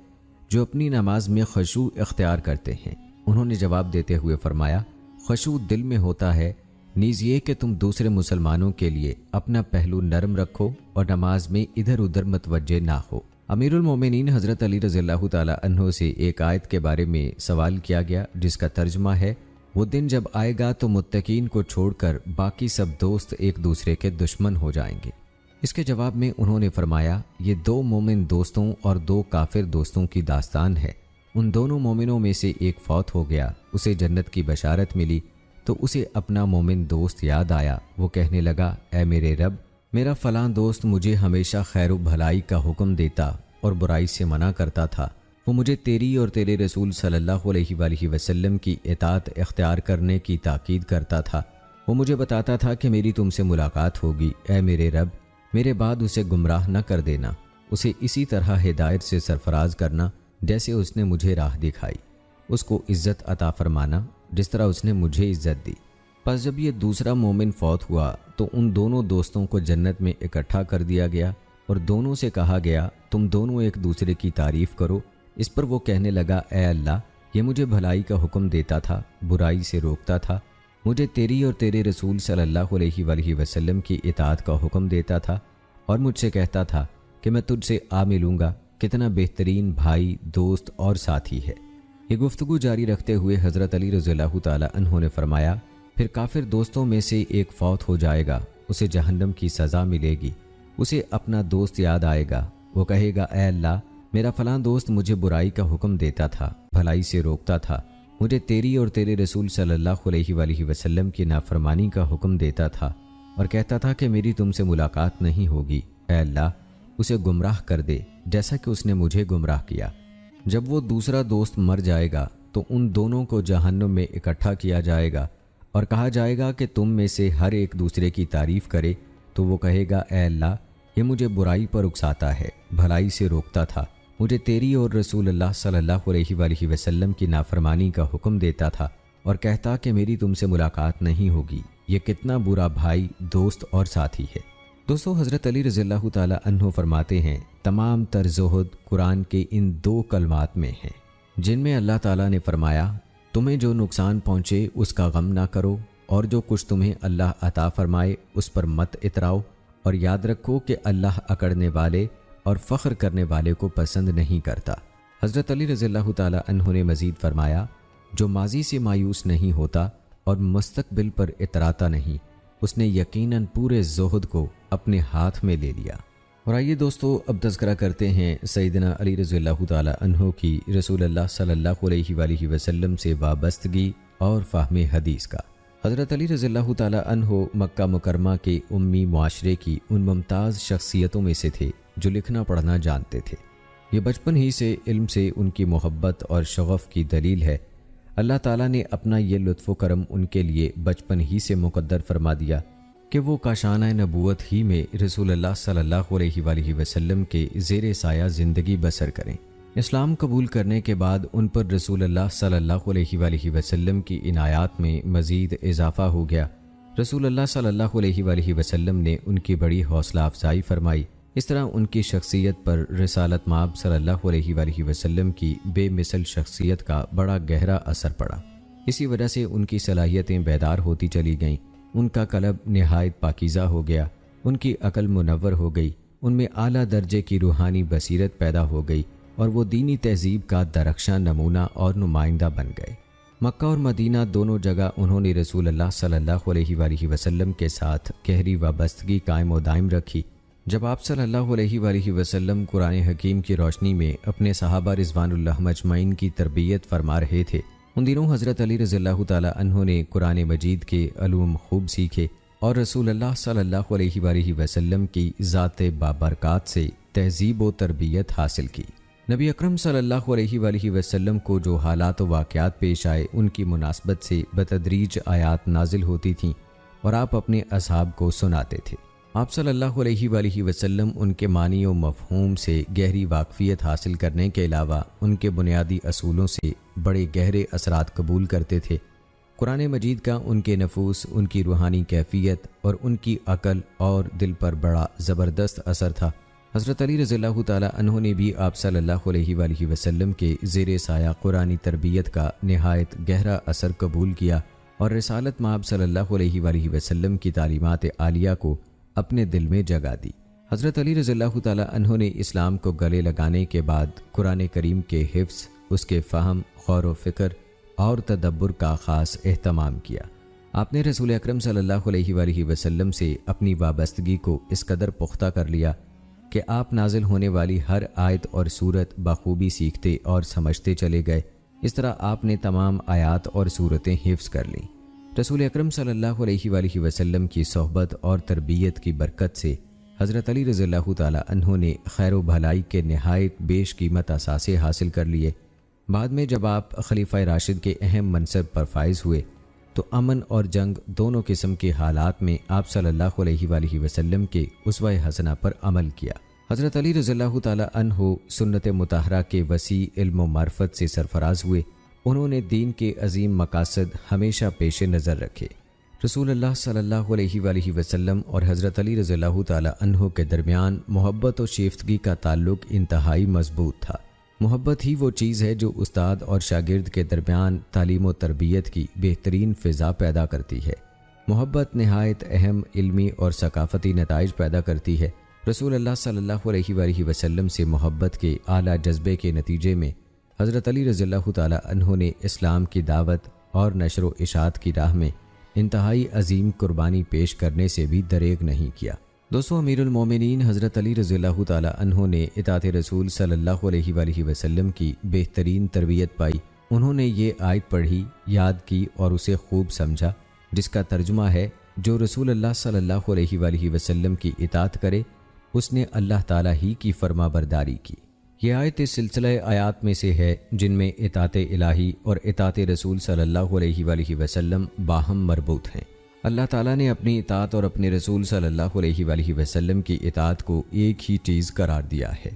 جو اپنی نماز میں خشوع اختیار کرتے ہیں۔ انہوں نے جواب دیتے ہوئے فرمایا، خشوع دل میں ہوتا ہے، نیز یہ کہ تم دوسرے مسلمانوں کے لیے اپنا پہلو نرم رکھو اور نماز میں ادھر ادھر متوجہ نہ ہو۔ امیر المومنین حضرت علی رضی اللہ تعالی عنہ سے ایک آیت کے بارے میں سوال کیا گیا جس کا ترجمہ ہے، وہ دن جب آئے گا تو متقین کو چھوڑ کر باقی سب دوست ایک دوسرے کے دشمن ہو جائیں گے۔ اس کے جواب میں انہوں نے فرمایا، یہ دو مومن دوستوں اور دو کافر دوستوں کی داستان ہے۔ ان دونوں مومنوں میں سے ایک فوت ہو گیا، اسے جنت کی بشارت ملی تو اسے اپنا مومن دوست یاد آیا۔ وہ کہنے لگا، اے میرے رب، میرا فلاں دوست مجھے ہمیشہ خیر و بھلائی کا حکم دیتا اور برائی سے منع کرتا تھا۔ وہ مجھے تیری اور تیرے رسول صلی اللہ علیہ وآلہ وسلم کی اطاعت اختیار کرنے کی تاکید کرتا تھا۔ وہ مجھے بتاتا تھا کہ میری تم سے ملاقات ہوگی۔ اے میرے رب، میرے بعد اسے گمراہ نہ کر دینا، اسے اسی طرح ہدایت سے سرفراز کرنا جیسے اس نے مجھے راہ دکھائی، اس کو عزت عطا فرمانا جس طرح اس نے مجھے عزت دی۔ پس جب یہ دوسرا مومن فوت ہوا تو ان دونوں دوستوں کو جنت میں اکٹھا کر دیا گیا اور دونوں سے کہا گیا، تم دونوں ایک دوسرے کی تعریف کرو۔ اس پر وہ کہنے لگا، اے اللہ، یہ مجھے بھلائی کا حکم دیتا تھا، برائی سے روکتا تھا، مجھے تیری اور تیرے رسول صلی اللہ علیہ وآلہ وسلم کی اطاعت کا حکم دیتا تھا اور مجھ سے کہتا تھا کہ میں تجھ سے آ ملوں گا، کتنا بہترین بھائی، دوست اور ساتھی ہے۔ یہ گفتگو جاری رکھتے ہوئے حضرت علی رضی اللہ تعالی عنہ نے فرمایا، پھر کافر دوستوں میں سے ایک فوت ہو جائے گا، اسے جہنم کی سزا ملے گی، اسے اپنا دوست یاد آئے گا، وہ کہے گا، اے اللہ، میرا فلاں دوست مجھے برائی کا حکم دیتا تھا، بھلائی سے روکتا تھا، مجھے تیری اور تیرے رسول صلی اللہ علیہ وآلہ وسلم کی نافرمانی کا حکم دیتا تھا اور کہتا تھا کہ میری تم سے ملاقات نہیں ہوگی۔ اے اللہ، اسے گمراہ کر دے جیسا کہ اس نے مجھے گمراہ کیا۔ جب وہ دوسرا دوست مر جائے گا تو ان دونوں کو جہنم میں اکٹھا کیا جائے گا اور کہا جائے گا کہ تم میں سے ہر ایک دوسرے کی تعریف کرے، تو وہ کہے گا، اے اللہ، یہ مجھے برائی پر اکساتا ہے، بھلائی سے روکتا تھا، مجھے تیری اور رسول اللہ صلی اللہ علیہ وآلہ وسلم کی نافرمانی کا حکم دیتا تھا اور کہتا کہ میری تم سے ملاقات نہیں ہوگی۔ یہ کتنا برا بھائی، دوست اور ساتھی ہے۔ دوستو، حضرت علی رضی اللہ تعالی عنہ فرماتے ہیں، تمام تر زہد قرآن کے ان دو کلمات میں ہیں جن میں اللہ تعالیٰ نے فرمایا، تمہیں جو نقصان پہنچے اس کا غم نہ کرو، اور جو کچھ تمہیں اللہ عطا فرمائے اس پر مت اتراؤ، اور یاد رکھو کہ اللہ اکڑنے والے اور فخر کرنے والے کو پسند نہیں کرتا۔ حضرت علی رضی اللہ تعالی عنہ نے مزید فرمایا، جو ماضی سے مایوس نہیں ہوتا اور مستقبل پر اتراتا نہیں، اس نے یقیناً پورے زہد کو اپنے ہاتھ میں لے لیا۔ اور آئیے دوستو، اب تذکرہ کرتے ہیں سیدنا علی رضی اللہ تعالی عنہ کی رسول اللہ صلی اللہ علیہ وآلہ وسلم سے وابستگی اور فہم حدیث کا۔ حضرت علی رضی اللہ تعالی عنہ مکہ مکرمہ کے امی معاشرے کی ان ممتاز شخصیتوں میں سے تھے جو لکھنا پڑھنا جانتے تھے۔ یہ بچپن ہی سے علم سے ان کی محبت اور شغف کی دلیل ہے۔ اللہ تعالیٰ نے اپنا یہ لطف و کرم ان کے لیے بچپن ہی سے مقدر فرما دیا کہ وہ کاشانہ نبوت ہی میں رسول اللہ صلی اللہ علیہ وآلہ وسلم کے زیر سایہ زندگی بسر کریں۔ اسلام قبول کرنے کے بعد ان پر رسول اللہ صلی اللہ علیہ وآلہ وسلم کی عنایات میں مزید اضافہ ہو گیا۔ رسول اللہ صلی اللہ علیہ وآلہ وسلم نے ان کی بڑی حوصلہ افزائی فرمائی۔ اس طرح ان کی شخصیت پر رسالت مآب صلی اللہ علیہ وآلہ وسلم کی بے مثل شخصیت کا بڑا گہرا اثر پڑا۔ اسی وجہ سے ان کی صلاحیتیں بیدار ہوتی چلی گئیں، ان کا قلب نہایت پاکیزہ ہو گیا، ان کی عقل منور ہو گئی، ان میں اعلیٰ درجے کی روحانی بصیرت پیدا ہو گئی اور وہ دینی تہذیب کا درخشاں نمونہ اور نمائندہ بن گئے۔ مکہ اور مدینہ دونوں جگہ انہوں نے رسول اللہ صلی اللہ علیہ وآلہ وسلم کے ساتھ گہری وابستگی قائم و دائم رکھی۔ جب آپ صلی اللہ علیہ وآلہ وسلم قرآن حکیم کی روشنی میں اپنے صحابہ رضوان اللہ مجمعین کی تربیت فرما رہے تھے، ان دنوں حضرت علی رضی اللہ تعالی عنہ نے قرآن مجید کے علوم خوب سیکھے اور رسول اللہ صلی اللہ علیہ وآلہ وسلم کی ذات بابرکات سے تہذیب و تربیت حاصل کی۔ نبی اکرم صلی اللہ علیہ وآلہ وسلم کو جو حالات و واقعات پیش آئے، ان کی مناسبت سے بتدریج آیات نازل ہوتی تھیں اور آپ اپنے اصحاب کو سناتے تھے۔ آپ صلی اللہ علیہ وآلہ وسلم ان کے معنی و مفہوم سے گہری واقفیت حاصل کرنے کے علاوہ ان کے بنیادی اصولوں سے بڑے گہرے اثرات قبول کرتے تھے۔ قرآن مجید کا ان کے نفوس، ان کی روحانی کیفیت اور ان کی عقل اور دل پر بڑا زبردست اثر تھا۔ حضرت علی رضی اللہ تعالی عنہ نے بھی آپ صلی اللہ علیہ وآلہ وسلم کے زیر سایہ قرآنی تربیت کا نہایت گہرا اثر قبول کیا اور رسالت مآب صلی اللہ علیہ وآلہ وسلم کی تعلیمات عالیہ کو اپنے دل میں جگہ دی۔ حضرت علی رضی اللہ تعالی عنہ نے اسلام کو گلے لگانے کے بعد قرآن کریم کے حفظ، اس کے فہم، غور و فکر اور تدبر کا خاص اہتمام کیا۔ آپ نے رسول اکرم صلی اللہ علیہ وآلہ وسلم سے اپنی وابستگی کو اس قدر پختہ کر لیا کہ آپ نازل ہونے والی ہر آیت اور صورت بخوبی سیکھتے اور سمجھتے چلے گئے۔ اس طرح آپ نے تمام آیات اور صورتیں حفظ کر لیں۔ رسول اکرم صلی اللہ علیہ وآلہ وسلم کی صحبت اور تربیت کی برکت سے حضرت علی رضی اللہ تعالی عنہ نے خیر و بھلائی کے نہایت بیش قیمت اثاثے حاصل کر لیے۔ بعد میں جب آپ خلیفہ راشد کے اہم منصب پر فائز ہوئے تو امن اور جنگ دونوں قسم کے حالات میں آپ صلی اللہ علیہ وآلہ وسلم کے اسوہ حسنہ پر عمل کیا۔ حضرت علی رضی اللہ تعالی عنہ سنت مطہرہ کے وسیع علم و معرفت سے سرفراز ہوئے۔ انہوں نے دین کے عظیم مقاصد ہمیشہ پیش نظر رکھے۔ رسول اللہ صلی اللہ علیہ وآلہ وسلم اور حضرت علی رضی اللہ تعالی عنہ کے درمیان محبت و شیفتگی کا تعلق انتہائی مضبوط تھا۔ محبت ہی وہ چیز ہے جو استاد اور شاگرد کے درمیان تعلیم و تربیت کی بہترین فضا پیدا کرتی ہے۔ محبت نہایت اہم علمی اور ثقافتی نتائج پیدا کرتی ہے۔ رسول اللہ صلی اللہ علیہ وآلہ وسلم سے محبت کے اعلیٰ جذبے کے نتیجے میں حضرت علی رضی اللہ تعالی عنہ نے اسلام کی دعوت اور نشر و اشاعت کی راہ میں انتہائی عظیم قربانی پیش کرنے سے بھی دریغ نہیں کیا۔ دوستو، امیر المومنین حضرت علی رضی اللہ تعالی عنہ نے اطاعت رسول صلی اللہ علیہ وآلہ وسلم کی بہترین تربیت پائی۔ انہوں نے یہ آیت پڑھی، یاد کی اور اسے خوب سمجھا، جس کا ترجمہ ہے، جو رسول اللہ صلی اللہ علیہ وآلہ وسلم کی اطاعت کرے اس نے اللہ تعالی ہی کی فرما برداری کی۔ یہ آیت اس سلسلہ آیات میں سے ہے جن میں اطاعت الہی اور اطاعت رسول صلی اللہ علیہ وآلہ وسلم باہم مربوط ہیں۔ اللہ تعالیٰ نے اپنی اطاعت اور اپنے رسول صلی اللہ علیہ وآلہ وسلم کی اطاعت کو ایک ہی چیز قرار دیا ہے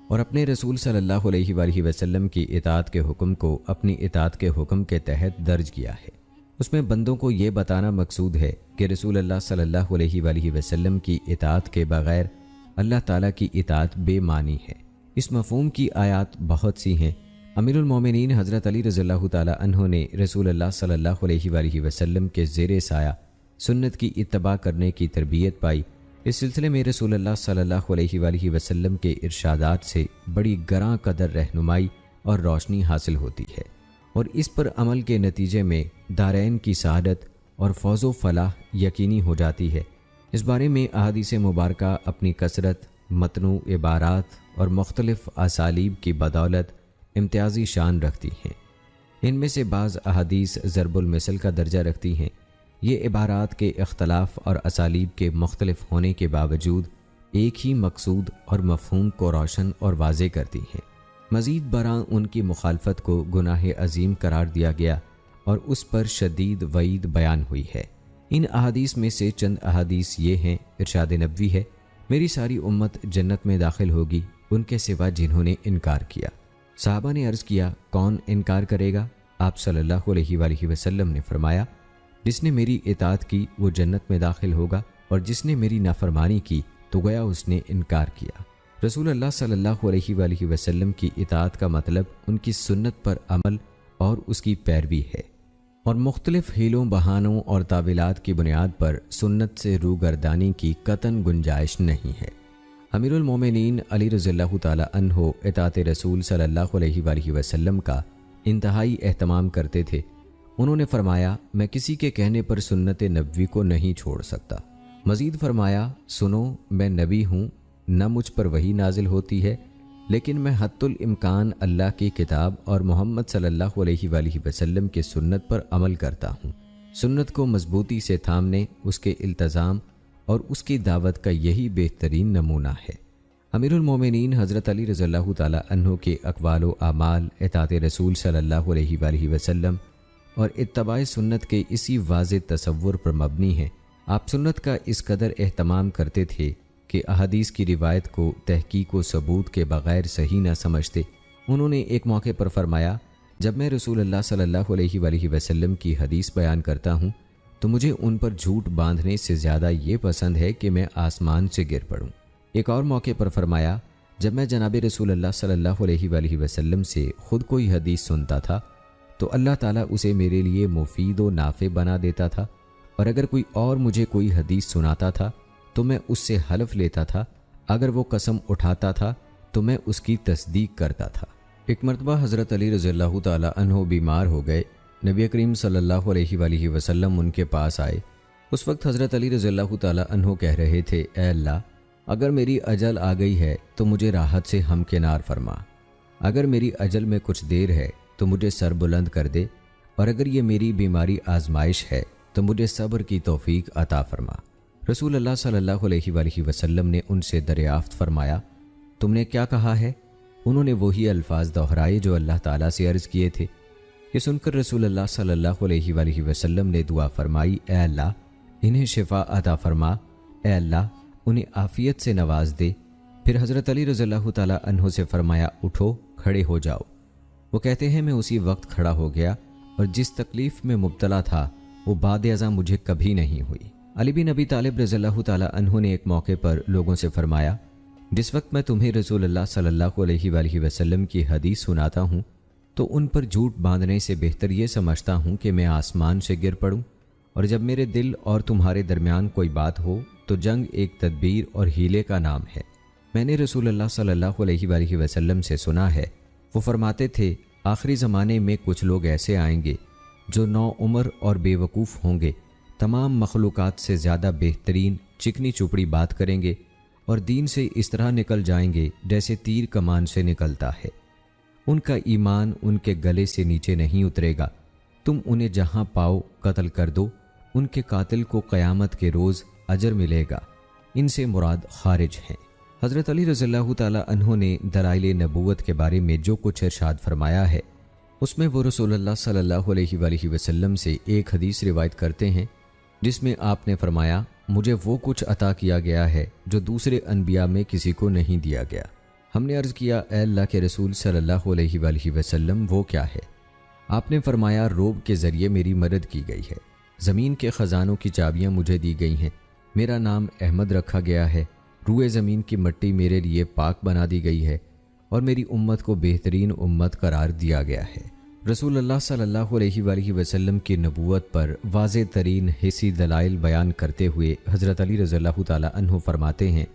اور اپنے رسول صلی اللہ علیہ وآلہ وسلم کی اطاعت کے حکم کو اپنی اطاعت کے حکم کے تحت درج کیا ہے۔ اس میں بندوں کو یہ بتانا مقصود ہے کہ رسول اللہ صلی اللہ علیہ وآلہ وسلم کی اطاعت کے بغیر اللہ تعالیٰ کی اطاعت بے معنی ہے۔ اس مفہوم کی آیات بہت سی ہیں۔ امیر المومنین حضرت علی رضی اللہ تعالی عنہ نے رسول اللہ صلی اللہ علیہ وآلہ وسلم کے زیر سایہ سنت کی اتباع کرنے کی تربیت پائی۔ اس سلسلے میں رسول اللہ صلی اللہ علیہ وآلہ وسلم کے ارشادات سے بڑی گراں قدر رہنمائی اور روشنی حاصل ہوتی ہے، اور اس پر عمل کے نتیجے میں دارین کی سعادت اور فوز و فلاح یقینی ہو جاتی ہے۔ اس بارے میں احادیث مبارکہ اپنی کثرت، متنوع عبارات اور مختلف اسالیب کی بدولت امتیازی شان رکھتی ہیں۔ ان میں سے بعض احادیث ضرب المثل کا درجہ رکھتی ہیں۔ یہ عبارات کے اختلاف اور اسالیب کے مختلف ہونے کے باوجود ایک ہی مقصود اور مفہوم کو روشن اور واضح کرتی ہیں۔ مزید برآں ان کی مخالفت کو گناہ عظیم قرار دیا گیا اور اس پر شدید وعید بیان ہوئی ہے۔ ان احادیث میں سے چند احادیث یہ ہیں۔ ارشاد نبوی ہے، میری ساری امت جنت میں داخل ہوگی ان کے سوا جنہوں نے انکار کیا۔ صحابہ نے عرض کیا، کون انکار کرے گا؟ آپ صلی اللہ علیہ وآلہ وسلم نے فرمایا، جس نے میری اطاعت کی وہ جنت میں داخل ہوگا، اور جس نے میری نافرمانی کی تو گویا اس نے انکار کیا۔ رسول اللہ صلی اللہ علیہ وآلہ وسلم کی اطاعت کا مطلب ان کی سنت پر عمل اور اس کی پیروی ہے، اور مختلف حیلوں، بہانوں اور تعویلات کی بنیاد پر سنت سے روگردانی کی قطعاً گنجائش نہیں ہے۔ امیر المومنین علی رضی اللہ تعالی عنہ اطاعت رسول صلی اللہ علیہ وآلہ وسلم کا انتہائی اہتمام کرتے تھے۔ انہوں نے فرمایا، میں کسی کے کہنے پر سنت نبوی کو نہیں چھوڑ سکتا۔ مزید فرمایا، سنو، میں نبی ہوں، نہ مجھ پر وحی نازل ہوتی ہے، لیکن میں حتی الامکان اللہ کی کتاب اور محمد صلی اللہ علیہ وآلہ وسلم کے سنت پر عمل کرتا ہوں۔ سنت کو مضبوطی سے تھامنے، اس کے التزام اور اس کی دعوت کا یہی بہترین نمونہ ہے۔ امیر المومنین حضرت علی رضی اللہ تعالی عنہ کے اقوال و اعمال اطاعت رسول صلی اللہ علیہ وآلہ وسلم اور اتباع سنت کے اسی واضح تصور پر مبنی ہیں۔ آپ سنت کا اس قدر اہتمام کرتے تھے کہ احادیث کی روایت کو تحقیق و ثبوت کے بغیر صحیح نہ سمجھتے۔ انہوں نے ایک موقع پر فرمایا، جب میں رسول اللہ صلی اللہ علیہ وآلہ وسلم کی حدیث بیان کرتا ہوں تو مجھے ان پر جھوٹ باندھنے سے زیادہ یہ پسند ہے کہ میں آسمان سے گر پڑوں۔ ایک اور موقع پر فرمایا، جب میں جناب رسول اللہ صلی اللہ علیہ وآلہ وسلم سے خود کوئی حدیث سنتا تھا تو اللہ تعالیٰ اسے میرے لیے مفید و نافع بنا دیتا تھا، اور اگر کوئی اور مجھے کوئی حدیث سناتا تھا تو میں اس سے حلف لیتا تھا، اگر وہ قسم اٹھاتا تھا تو میں اس کی تصدیق کرتا تھا۔ ایک مرتبہ حضرت علی رضی اللہ تعالی عنہ بیمار ہو گئے۔ نبی کریم صلی اللہ علیہ وآلہ وسلم ان کے پاس آئے۔ اس وقت حضرت علی رضی اللہ تعالی عنہ کہہ رہے تھے، اے اللہ، اگر میری اجل آ گئی ہے تو مجھے راحت سے ہمکنار فرما، اگر میری اجل میں کچھ دیر ہے تو مجھے سر بلند کر دے، اور اگر یہ میری بیماری آزمائش ہے تو مجھے صبر کی توفیق عطا فرما۔ رسول اللہ صلی اللہ علیہ وآلہ وسلم نے ان سے دریافت فرمایا، تم نے کیا کہا ہے؟ انہوں نے وہی الفاظ دہرائے جو اللہ تعالیٰ سے عرض کیے تھے۔ یہ سن کر رسول اللہ صلی اللہ علیہ وآلہ وسلم نے دعا فرمائی، اے اللہ، انہیں شفا عطا فرما، اے اللہ، انہیں عافیت سے نواز دے۔ پھر حضرت علی رضی اللہ تعالیٰ عنہ سے فرمایا، اٹھو، کھڑے ہو جاؤ۔ وہ کہتے ہیں، میں اسی وقت کھڑا ہو گیا، اور جس تکلیف میں مبتلا تھا وہ بعد ازاں مجھے کبھی نہیں ہوئی۔ علی بن ابی طالب رضی اللہ تعالیٰ عنہ نے ایک موقع پر لوگوں سے فرمایا، جس وقت میں تمہیں رسول اللہ صلی اللہ علیہ وآلہ وسلم کی حدیث سناتا ہوں تو ان پر جھوٹ باندھنے سے بہتر یہ سمجھتا ہوں کہ میں آسمان سے گر پڑوں، اور جب میرے دل اور تمہارے درمیان کوئی بات ہو تو جنگ ایک تدبیر اور ہیلے کا نام ہے۔ میں نے رسول اللہ صلی اللہ علیہ وآلہ وسلم سے سنا ہے، وہ فرماتے تھے، آخری زمانے میں کچھ لوگ ایسے آئیں گے جو نو عمر اور بے وقوف ہوں گے، تمام مخلوقات سے زیادہ بہترین چکنی چپڑی بات کریں گے، اور دین سے اس طرح نکل جائیں گے جیسے تیر کمان سے نکلتا ہے۔ ان کا ایمان ان کے گلے سے نیچے نہیں اترے گا، تم انہیں جہاں پاؤ قتل کر دو، ان کے قاتل کو قیامت کے روز اجر ملے گا۔ ان سے مراد خارج ہیں۔ حضرت علی رضی اللہ تعالی عنہ نے دلائل نبوت کے بارے میں جو کچھ ارشاد فرمایا ہے، اس میں وہ رسول اللہ صلی اللہ علیہ وآلہ وسلم سے ایک حدیث روایت کرتے ہیں جس میں آپ نے فرمایا، مجھے وہ کچھ عطا کیا گیا ہے جو دوسرے انبیاء میں کسی کو نہیں دیا گیا۔ ہم نے عرض کیا، اے اللہ کے رسول صلی اللہ علیہ وآلہ وسلم، وہ کیا ہے؟ آپ نے فرمایا، روب کے ذریعے میری مدد کی گئی ہے، زمین کے خزانوں کی چابیاں مجھے دی گئی ہیں، میرا نام احمد رکھا گیا ہے، روئے زمین کی مٹی میرے لیے پاک بنا دی گئی ہے، اور میری امت کو بہترین امت قرار دیا گیا ہے۔ رسول اللہ صلی اللہ علیہ وآلہ وسلم کی نبوت پر واضح ترین حسی دلائل بیان کرتے ہوئے حضرت علی رضی اللہ تعالی عنہ فرماتے ہیں،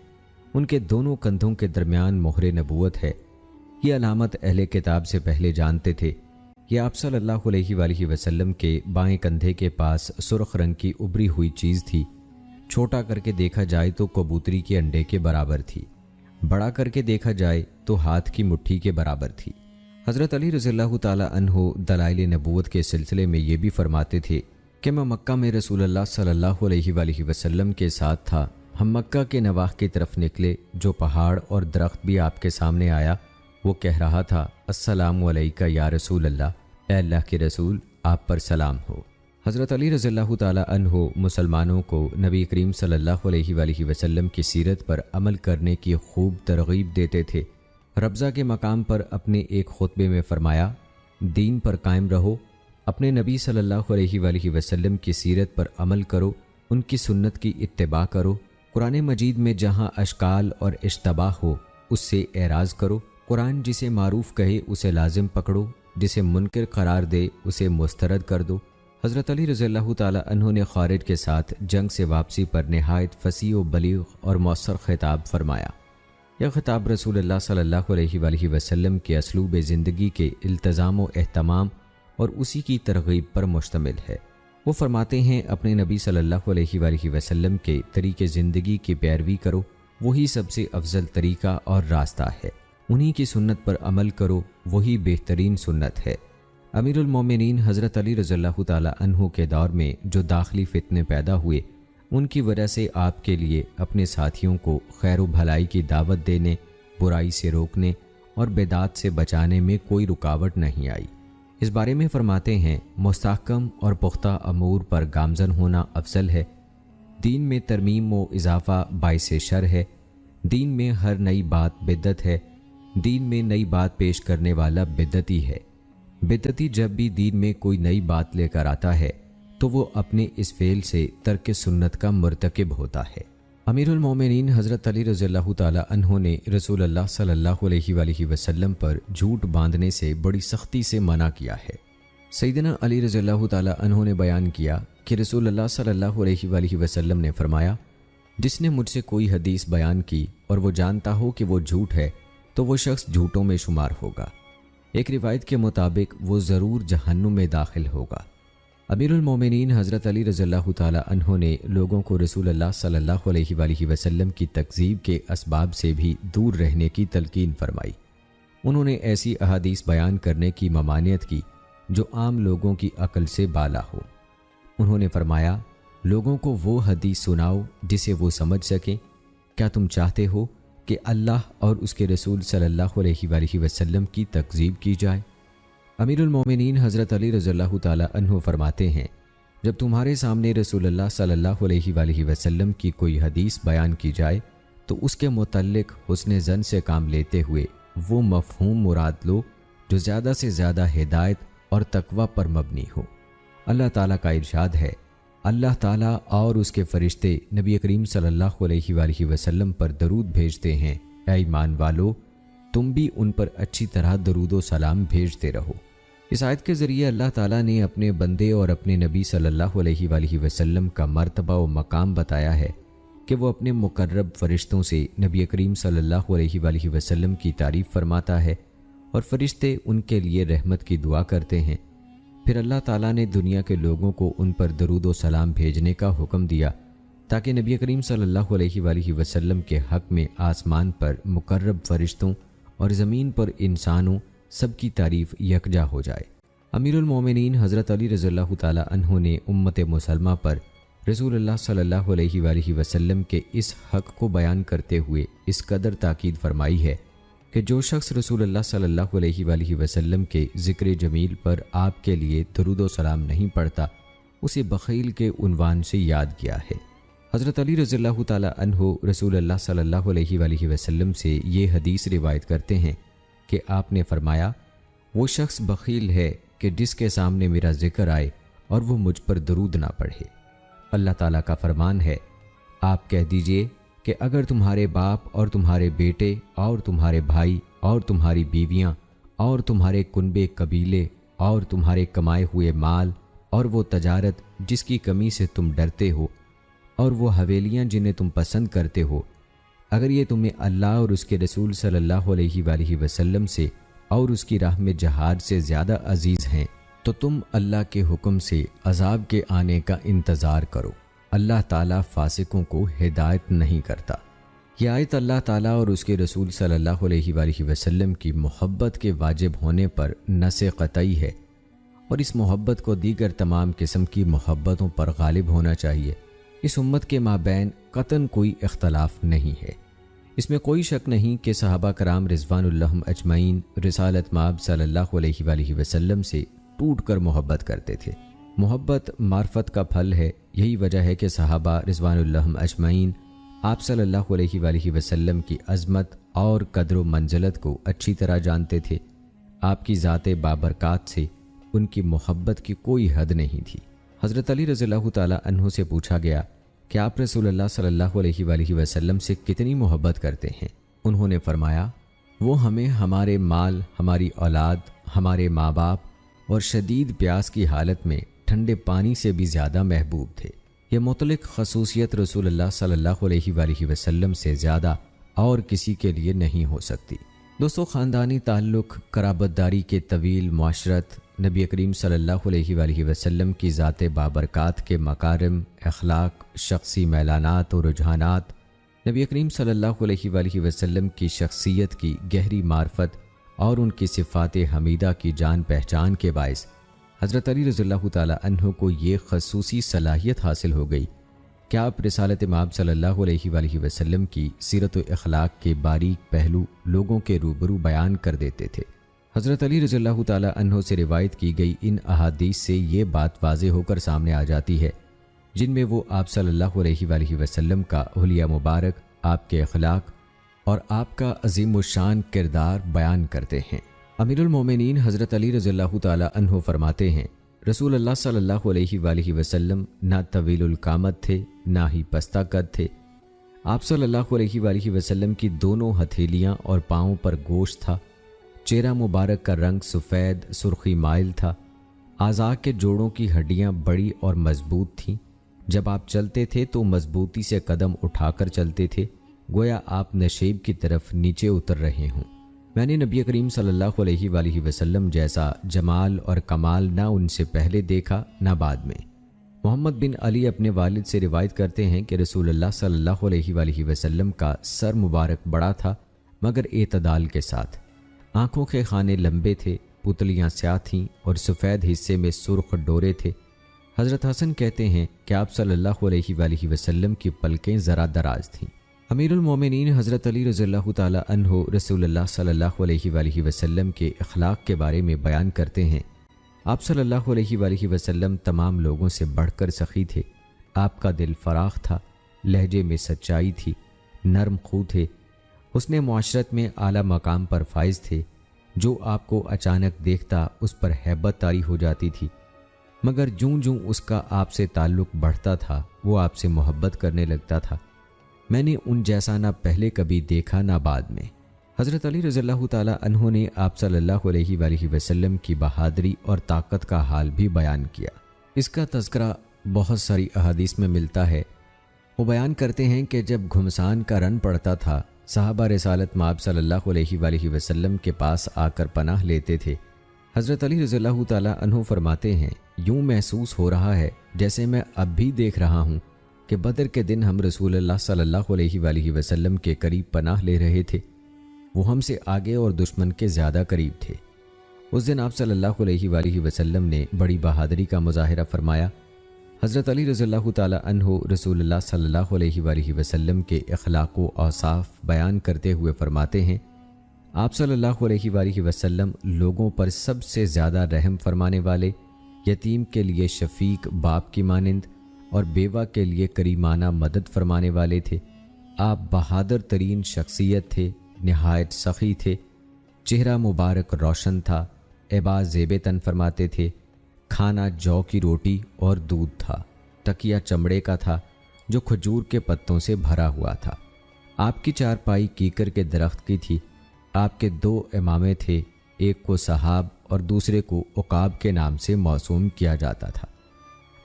ان کے دونوں کندھوں کے درمیان مہر نبوت ہے۔ یہ علامت اہل کتاب سے پہلے جانتے تھے۔ یہ آپ صلی اللہ علیہ وآلہ وسلم کے بائیں کندھے کے پاس سرخ رنگ کی ابری ہوئی چیز تھی۔ چھوٹا کر کے دیکھا جائے تو کبوتری کے انڈے کے برابر تھی، بڑا کر کے دیکھا جائے تو ہاتھ کی مٹھی کے برابر تھی۔ حضرت علی رضی اللہ تعالی عنہ دلائل نبوت کے سلسلے میں یہ بھی فرماتے تھے کہ میں مکہ میں رسول اللہ صلی اللہ علیہ وآلہ وسلم کے ساتھ تھا۔ ہم مکہ کے نواح کی طرف نکلے، جو پہاڑ اور درخت بھی آپ کے سامنے آیا، وہ کہہ رہا تھا، السلام علیکہ یا رسول اللہ، اے اللہ کے رسول، آپ پر سلام ہو۔ حضرت علی رضی اللہ تعالی عنہ مسلمانوں کو نبی کریم صلی اللہ علیہ وآلہ وسلم کی سیرت پر عمل کرنے کی خوب ترغیب دیتے تھے۔ ربضہ کے مقام پر اپنے ایک خطبے میں فرمایا، دین پر قائم رہو، اپنے نبی صلی اللہ علیہ وآلہ وسلم کی سیرت پر عمل کرو، ان کی سنت کی اتباع کرو، قرآن مجید میں جہاں اشکال اور اشتباہ ہو اس سے اعراض کرو، قرآن جسے معروف کہے اسے لازم پکڑو، جسے منکر قرار دے اسے مسترد کر دو۔ حضرت علی رضی اللہ تعالی عنہ نے خارج کے ساتھ جنگ سے واپسی پر نہایت فصیح و بلیغ اور مؤثر خطاب فرمایا۔ یہ خطاب رسول اللہ صلی اللہ علیہ وآلہ وسلم کے اسلوب زندگی کے التزام و اہتمام اور اسی کی ترغیب پر مشتمل ہے۔ وہ فرماتے ہیں اپنے نبی صلی اللہ علیہ وآلہ وسلم کے طریقے زندگی کی پیروی کرو، وہی سب سے افضل طریقہ اور راستہ ہے، انہی کی سنت پر عمل کرو، وہی بہترین سنت ہے۔ امیر المومنین حضرت علی رضی اللہ تعالی عنہ کے دور میں جو داخلی فتنے پیدا ہوئے، ان کی وجہ سے آپ کے لیے اپنے ساتھیوں کو خیر و بھلائی کی دعوت دینے، برائی سے روکنے اور بدعات سے بچانے میں کوئی رکاوٹ نہیں آئی۔ اس بارے میں فرماتے ہیں مستحکم اور پختہ امور پر گامزن ہونا افضل ہے، دین میں ترمیم و اضافہ باعث شر ہے، دین میں ہر نئی بات بدعت ہے، دین میں نئی بات پیش کرنے والا بدعتی ہے۔ بدعتی جب بھی دین میں کوئی نئی بات لے کر آتا ہے تو وہ اپنے اس فعل سے ترک سنت کا مرتکب ہوتا ہے۔ امیر المومنین حضرت علی رضی اللہ تعالی عنہ نے رسول اللہ صلی اللہ علیہ وآلہ وسلم پر جھوٹ باندھنے سے بڑی سختی سے منع کیا ہے۔ سیدنا علی رضی اللہ تعالی عنہ نے بیان کیا کہ رسول اللہ صلی اللہ علیہ وآلہ وسلم نے فرمایا، جس نے مجھ سے کوئی حدیث بیان کی اور وہ جانتا ہو کہ وہ جھوٹ ہے تو وہ شخص جھوٹوں میں شمار ہوگا۔ ایک روایت کے مطابق وہ ضرور جہنم میں داخل ہوگا۔ امیر المومنین حضرت علی رضی اللہ تعالی عنہ نے لوگوں کو رسول اللہ صلی اللہ علیہ وآلہ وسلم کی تکذیب کے اسباب سے بھی دور رہنے کی تلقین فرمائی۔ انہوں نے ایسی احادیث بیان کرنے کی ممانعت کی جو عام لوگوں کی عقل سے بالا ہو۔ انہوں نے فرمایا، لوگوں کو وہ حدیث سناؤ جسے وہ سمجھ سکیں۔ کیا تم چاہتے ہو کہ اللہ اور اس کے رسول صلی اللہ علیہ وآلہ وسلم کی تکذیب کی جائے؟ امیر المومنین حضرت علی رضی اللہ تعالی عنہ فرماتے ہیں، جب تمہارے سامنے رسول اللہ صلی اللہ علیہ وآلہ وسلم کی کوئی حدیث بیان کی جائے تو اس کے متعلق حسن ظن سے کام لیتے ہوئے وہ مفہوم مراد لو جو زیادہ سے زیادہ ہدایت اور تقوی پر مبنی ہو۔ اللہ تعالیٰ کا ارشاد ہے، اللہ تعالیٰ اور اس کے فرشتے نبی کریم صلی اللہ علیہ وآلہ وسلم پر درود بھیجتے ہیں، اے ایمان والو تم بھی ان پر اچھی طرح درود و سلام بھیجتے رہو۔ اس آیت کے ذریعے اللہ تعالیٰ نے اپنے بندے اور اپنے نبی صلی اللہ علیہ وآلہ وسلم کا مرتبہ و مقام بتایا ہے کہ وہ اپنے مقرب فرشتوں سے نبی کریم صلی اللہ علیہ وآلہ وسلم کی تعریف فرماتا ہے اور فرشتے ان کے لیے رحمت کی دعا کرتے ہیں۔ پھر اللہ تعالیٰ نے دنیا کے لوگوں کو ان پر درود و سلام بھیجنے کا حکم دیا تاکہ نبی کریم صلی اللہ علیہ وآلہ وسلم کے حق میں آسمان پر مقرب فرشتوں اور زمین پر انسانوں سب کی تعریف یکجا ہو جائے۔ امیر المومنین حضرت علی رضی اللہ تعالی عنہ نے امت مسلمہ پر رسول اللہ صلی اللہ علیہ وآلہ وسلم کے اس حق کو بیان کرتے ہوئے اس قدر تاکید فرمائی ہے کہ جو شخص رسول اللہ صلی اللہ علیہ وآلہ وسلم کے ذکر جمیل پر آپ کے لیے درود و سلام نہیں پڑھتا اسے بخیل کے عنوان سے یاد کیا ہے۔ حضرت علی رضی اللہ تعالی عنہ رسول اللہ صلی اللہ علیہ وآلہ وسلم سے یہ حدیث روایت کرتے ہیں کہ آپ نے فرمایا، وہ شخص بخیل ہے کہ جس کے سامنے میرا ذکر آئے اور وہ مجھ پر درود نہ پڑھے۔ اللہ تعالیٰ کا فرمان ہے، آپ کہہ دیجئے کہ اگر تمہارے باپ اور تمہارے بیٹے اور تمہارے بھائی اور تمہاری بیویاں اور تمہارے کنبے قبیلے اور تمہارے کمائے ہوئے مال اور وہ تجارت جس کی کمی سے تم ڈرتے ہو اور وہ حویلیاں جنہیں تم پسند کرتے ہو، اگر یہ تمہیں اللہ اور اس کے رسول صلی اللہ علیہ وآلہ وسلم سے اور اس کی راہ میں جہاد سے زیادہ عزیز ہیں تو تم اللہ کے حکم سے عذاب کے آنے کا انتظار کرو۔ اللہ تعالیٰ فاسقوں کو ہدایت نہیں کرتا۔ یہ آیت اللہ تعالیٰ اور اس کے رسول صلی اللہ علیہ وآلہ وسلم کی محبت کے واجب ہونے پر نص قطعی ہے، اور اس محبت کو دیگر تمام قسم کی محبتوں پر غالب ہونا چاہیے۔ اس امت کے مابین قطعاً کوئی اختلاف نہیں ہے۔ اس میں کوئی شک نہیں کہ صحابہ کرام رضوان اللہ اجمعین رسالت مآب صلی اللہ علیہ وآلہ وسلم سے ٹوٹ کر محبت کرتے تھے۔ محبت معرفت کا پھل ہے، یہی وجہ ہے کہ صحابہ رضوان اللہ اجمعین آپ صلی اللہ علیہ وآلہ وسلم کی عظمت اور قدر و منزلت کو اچھی طرح جانتے تھے۔ آپ کی ذات بابرکات سے ان کی محبت کی کوئی حد نہیں تھی۔ حضرت علی رضی اللہ تعالی عنہ سے پوچھا گیا کہ آپ رسول اللہ صلی اللہ علیہ وآلہ وسلم سے کتنی محبت کرتے ہیں؟ انہوں نے فرمایا، وہ ہمیں ہمارے مال، ہماری اولاد، ہمارے ماں باپ اور شدید پیاس کی حالت میں ٹھنڈے پانی سے بھی زیادہ محبوب تھے۔ یہ مطلق خصوصیت رسول اللہ صلی اللہ علیہ وآلہ وسلم سے زیادہ اور کسی کے لیے نہیں ہو سکتی۔ دوستو، خاندانی تعلق، قرابتداری کے طویل معاشرت، نبی کریم صلی اللہ علیہ وآلہ وسلم کی ذات بابرکات کے مکارم، اخلاق، شخصی میلانات اور رجحانات، نبی کریم صلی اللہ علیہ وآلہ وسلم کی شخصیت کی گہری معرفت اور ان کی صفات حمیدہ کی جان پہچان کے باعث حضرت علی رضی اللہ تعالی عنہ کو یہ خصوصی صلاحیت حاصل ہو گئی کہ آپ رسالت مآب صلی اللہ علیہ وآلہ وسلم کی سیرت و اخلاق کے باریک پہلو لوگوں کے روبرو بیان کر دیتے تھے۔ حضرت علی رضی اللہ تعالی عنہ سے روایت کی گئی ان احادیث سے یہ بات واضح ہو کر سامنے آ جاتی ہے جن میں وہ آپ صلی اللہ علیہ وآلہ وسلم کا حلیہ مبارک، آپ کے اخلاق اور آپ کا عظیم الشان کردار بیان کرتے ہیں۔ امیر المومنین حضرت علی رضی اللہ تعالی عنہ فرماتے ہیں، رسول اللہ صلی اللہ علیہ وآلہ وسلم نہ طویل القامت تھے نہ ہی پستہ قد تھے۔ آپ صلی اللہ علیہ وآلہ وسلم کی دونوں ہتھیلیاں اور پاؤں پر گوشت تھا، چہرہ مبارک کا رنگ سفید سرخی مائل تھا، اعضاء کے جوڑوں کی ہڈیاں بڑی اور مضبوط تھیں، جب آپ چلتے تھے تو مضبوطی سے قدم اٹھا کر چلتے تھے، گویا آپ نشیب کی طرف نیچے اتر رہے ہوں۔ میں نے نبی کریم صلی اللہ علیہ وآلہ وسلم جیسا جمال اور کمال نہ ان سے پہلے دیکھا نہ بعد میں۔ محمد بن علی اپنے والد سے روایت کرتے ہیں کہ رسول اللہ صلی اللہ علیہ وآلہ وسلم کا سر مبارک بڑا تھا مگر اعتدال کے ساتھ، آنکھوں کے خانے لمبے تھے، پتلیاں سیاہ تھیں اور سفید حصے میں سرخ ڈورے تھے۔ حضرت حسن کہتے ہیں کہ آپ صلی اللہ علیہ وآلہ وسلم کی پلکیں ذرا دراز تھیں۔ امیر المومنین حضرت علی رضی اللہ تعالی عنہ رسول اللہ صلی اللہ علیہ وآلہ وسلم کے اخلاق کے بارے میں بیان کرتے ہیں، آپ صلی اللہ علیہ وآلہ وسلم تمام لوگوں سے بڑھ کر سخی تھے، آپ کا دل فراخ تھا، لہجے میں سچائی تھی، نرم خو تھے، حسن معاشرت میں اعلیٰ مقام پر فائز تھے، جو آپ کو اچانک دیکھتا اس پر ہیبت طاری ہو جاتی تھی، مگر جوں جوں اس کا آپ سے تعلق بڑھتا تھا وہ آپ سے محبت کرنے لگتا تھا۔ میں نے ان جیسا نہ پہلے کبھی دیکھا نہ بعد میں۔ حضرت علی رضی اللہ تعالی عنہ نے آپ صلی اللہ علیہ وآلہ وسلم کی بہادری اور طاقت کا حال بھی بیان کیا۔ اس کا تذکرہ بہت ساری احادیث میں ملتا ہے۔ وہ بیان کرتے ہیں کہ جب گھمسان کا رن پڑتا تھا، صحابہ رسالت مآب صلی اللہ علیہ وآلہ وسلم کے پاس آ کر پناہ لیتے تھے۔ حضرت علی رضی اللہ تعالی عنہ فرماتے ہیں، یوں محسوس ہو رہا ہے جیسے میں اب بھی دیکھ رہا ہوں کہ بدر کے دن ہم رسول اللہ صلی اللہ علیہ وآلہ وسلم کے قریب پناہ لے رہے تھے، وہ ہم سے آگے اور دشمن کے زیادہ قریب تھے۔ اس دن آپ صلی اللہ علیہ وآلہ وسلم نے بڑی بہادری کا مظاہرہ فرمایا۔ حضرت علی رضی اللہ تعالی عنہ رسول اللہ صلی اللہ علیہ وآلہ وسلم کے اخلاق و اوصاف بیان کرتے ہوئے فرماتے ہیں، آپ صلی اللہ علیہ وآلہ وسلم لوگوں پر سب سے زیادہ رحم فرمانے والے، یتیم کے لیے شفیق باپ کی مانند اور بیوہ کے لیے کریمانہ مدد فرمانے والے تھے۔ آپ بہادر ترین شخصیت تھے، نہایت سخی تھے، چہرہ مبارک روشن تھا، عبا زیب تن فرماتے تھے، کھانا جو کی روٹی اور دودھ تھا، تکیہ چمڑے کا تھا جو کھجور کے پتوں سے بھرا ہوا تھا، آپ کی چارپائی کیکر کے درخت کی تھی، آپ کے 2 امامے تھے، ایک کو صحاب اور دوسرے کو عقاب کے نام سے موسوم کیا جاتا تھا۔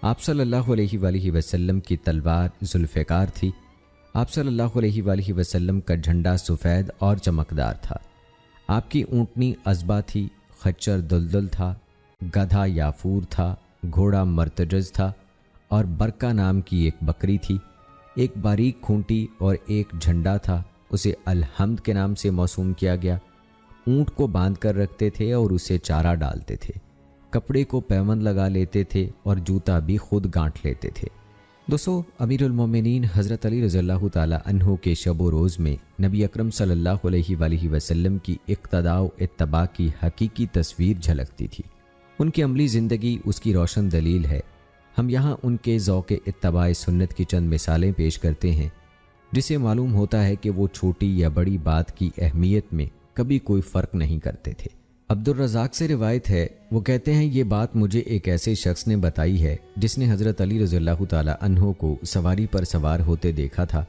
آپ صلی اللہ علیہ وآلہ وسلم کی تلوار ذوالفقار تھی، آپ صلی اللہ علیہ وآلہ وسلم کا جھنڈا سفید اور چمکدار تھا، آپ کی اونٹنی ازبا تھی، خچر دلدل تھا، گدھا یافور تھا، گھوڑا مرتجز تھا اور برکہ نام کی ایک بکری تھی، ایک باریک کھونٹی اور ایک جھنڈا تھا، اسے الحمد کے نام سے موسوم کیا گیا۔ اونٹ کو باندھ کر رکھتے تھے اور اسے چارہ ڈالتے تھے، کپڑے کو پیوند لگا لیتے تھے اور جوتا بھی خود گانٹھ لیتے تھے۔ دوستو، امیر المومنین حضرت علی رضی اللہ تعالی عنہ کے شب و روز میں نبی اکرم صلی اللہ علیہ وآلہ وسلم کی اقتداء و اتباع کی حقیقی تصویر جھلکتی تھی۔ ان کی عملی زندگی اس کی روشن دلیل ہے۔ ہم یہاں ان کے ذوق اتباع سنت کی چند مثالیں پیش کرتے ہیں، جس سے معلوم ہوتا ہے کہ وہ چھوٹی یا بڑی بات کی اہمیت میں کبھی کوئی فرق نہیں کرتے تھے۔ عبد الرزاق سے روایت ہے، وہ کہتے ہیں یہ بات مجھے ایک ایسے شخص نے بتائی ہے جس نے حضرت علی رضی اللہ تعالی عنہ کو سواری پر سوار ہوتے دیکھا تھا۔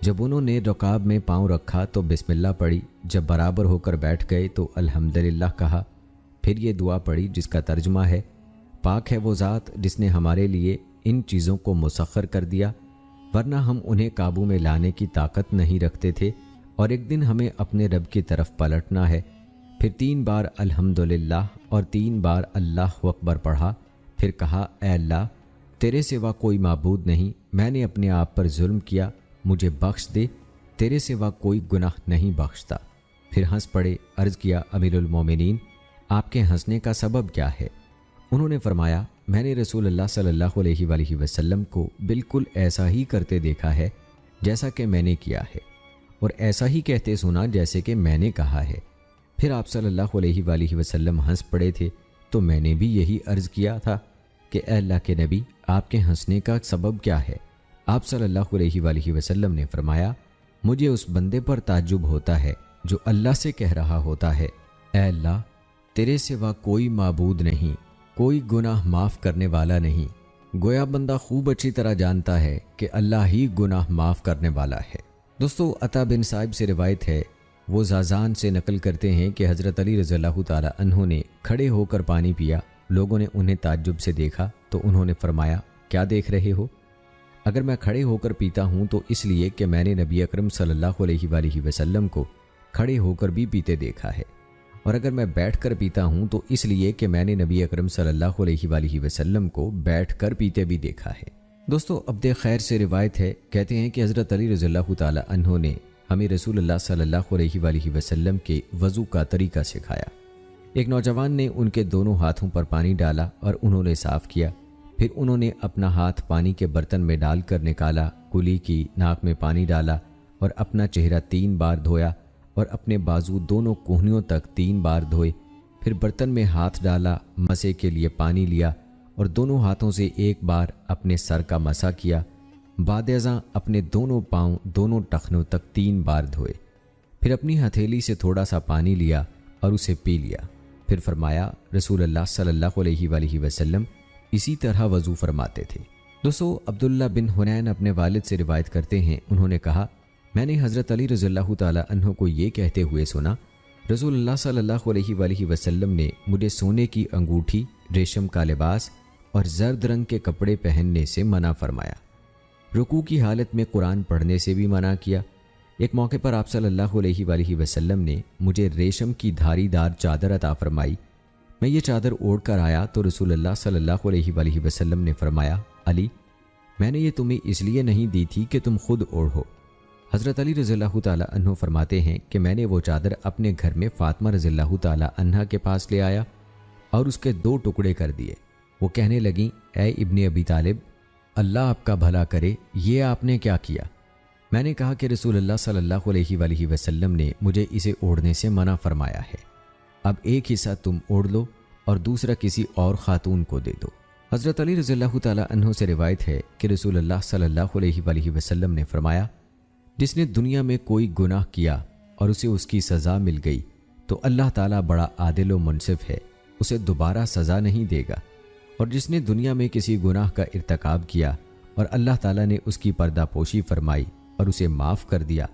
جب انہوں نے رکاب میں پاؤں رکھا تو بسم اللہ پڑھی، جب برابر ہو کر بیٹھ گئے تو الحمدللہ کہا، پھر یہ دعا پڑھی جس کا ترجمہ ہے، پاک ہے وہ ذات جس نے ہمارے لیے ان چیزوں کو مسخر کر دیا، ورنہ ہم انہیں قابو میں لانے کی طاقت نہیں رکھتے تھے اور ایک دن ہمیں اپنے رب کی طرف پلٹنا ہے۔ پھر 3 بار الحمدللہ اور 3 بار اللہ اکبر پڑھا، پھر کہا اے اللہ تیرے سوا کوئی معبود نہیں، میں نے اپنے آپ پر ظلم کیا، مجھے بخش دے، تیرے سوا کوئی گناہ نہیں بخشتا۔ پھر ہنس پڑے، عرض کیا امیر المومنین آپ کے ہنسنے کا سبب کیا ہے؟ انہوں نے فرمایا میں نے رسول اللہ صلی اللہ علیہ وآلہ وسلم کو بالکل ایسا ہی کرتے دیکھا ہے جیسا کہ میں نے کیا ہے، اور ایسا ہی کہتے سنا جیسے کہ میں نے کہا ہے۔ پھر آپ صلی اللہ علیہ وآلہ وسلم ہنس پڑے تھے تو میں نے بھی یہی عرض کیا تھا کہ اے اللہ کے نبی آپ کے ہنسنے کا سبب کیا ہے؟ آپ صلی اللہ علیہ وآلہ وسلم نے فرمایا مجھے اس بندے پر تعجب ہوتا ہے جو اللہ سے کہہ رہا ہوتا ہے اے اللہ تیرے سوا کوئی معبود نہیں، کوئی گناہ معاف کرنے والا نہیں۔ گویا بندہ خوب اچھی طرح جانتا ہے کہ اللہ ہی گناہ معاف کرنے والا ہے۔ دوستو عطا بن صائب سے روایت ہے، وہ زازان سے نقل کرتے ہیں کہ حضرت علی رضی اللہ تعالی عنہ نے کھڑے ہو کر پانی پیا، لوگوں نے انہیں تعجب سے دیکھا تو انہوں نے فرمایا کیا دیکھ رہے ہو؟ اگر میں کھڑے ہو کر پیتا ہوں تو اس لیے کہ میں نے نبی اکرم صلی اللہ علیہ وآلہ وسلم کو کھڑے ہو کر بھی پیتے دیکھا ہے، اور اگر میں بیٹھ کر پیتا ہوں تو اس لیے کہ میں نے نبی اکرم صلی اللہ علیہ وآلہ وسلم کو بیٹھ کر پیتے بھی دیکھا ہے۔ دوستو عبد خیر سے روایت ہے، کہتے ہیں کہ حضرت علی رضی اللہ تعالی عنہ نے ہمیں رسول اللہ صلی اللہ علیہ وآلہ وسلم کے وضو کا طریقہ سکھایا۔ ایک نوجوان نے ان کے دونوں ہاتھوں پر پانی ڈالا اور انہوں نے صاف کیا، پھر انہوں نے اپنا ہاتھ پانی کے برتن میں ڈال کر نکالا، کلی کی، ناک میں پانی ڈالا اور اپنا چہرہ 3 بار دھویا اور اپنے بازو دونوں کوہنیوں تک 3 بار دھوئے، پھر برتن میں ہاتھ ڈالا، مسے کے لیے پانی لیا اور دونوں ہاتھوں سے 1 بار اپنے سر کا مسا کیا، بعد ازاں اپنے دونوں پاؤں دونوں ٹخنوں تک 3 بار دھوئے، پھر اپنی ہتھیلی سے تھوڑا سا پانی لیا اور اسے پی لیا، پھر فرمایا رسول اللہ صلی اللہ علیہ وآلہ وسلم اسی طرح وضو فرماتے تھے۔ دوستو عبداللہ بن حنین اپنے والد سے روایت کرتے ہیں، انہوں نے کہا میں نے حضرت علی رضی اللہ تعالی عنہ کو یہ کہتے ہوئے سنا رسول اللہ صلی اللہ علیہ وآلہ وسلم نے مجھے سونے کی انگوٹھی، ریشم کا لباس اور زرد رنگ کے کپڑے پہننے سے منع فرمایا، رکوع کی حالت میں قرآن پڑھنے سے بھی منع کیا۔ ایک موقع پر آپ صلی اللہ علیہ وآلہ وسلم نے مجھے ریشم کی دھاری دار چادر عطا فرمائی، میں یہ چادر اوڑھ کر آیا تو رسول اللہ صلی اللہ علیہ وآلہ وسلم نے فرمایا علی میں نے یہ تمہیں اس لیے نہیں دی تھی کہ تم خود اوڑھو۔ حضرت علی رضی اللہ تعالی عنہ فرماتے ہیں کہ میں نے وہ چادر اپنے گھر میں فاطمہ رضی اللہ تعالی عنہ کے پاس لے آیا اور اس کے 2 ٹکڑے کر دیے۔ وہ کہنے لگیں اے ابن ابی طالب اللہ آپ کا بھلا کرے، یہ آپ نے کیا کیا؟ میں نے کہا کہ رسول اللہ صلی اللہ علیہ وآلہ وسلم نے مجھے اسے اوڑھنے سے منع فرمایا ہے، اب ایک حصہ تم اوڑھ لو اور دوسرا کسی اور خاتون کو دے دو۔ حضرت علی رضی اللہ تعالی عنہ سے روایت ہے کہ رسول اللہ صلی اللہ علیہ وآلہ وسلم نے فرمایا جس نے دنیا میں کوئی گناہ کیا اور اسے اس کی سزا مل گئی تو اللہ تعالیٰ بڑا عادل و منصف ہے، اسے دوبارہ سزا نہیں دے گا، اور جس نے دنیا میں کسی گناہ کا ارتکاب کیا اور اللہ تعالیٰ نے اس کی پردہ پوشی فرمائی اور اسے معاف کر دیا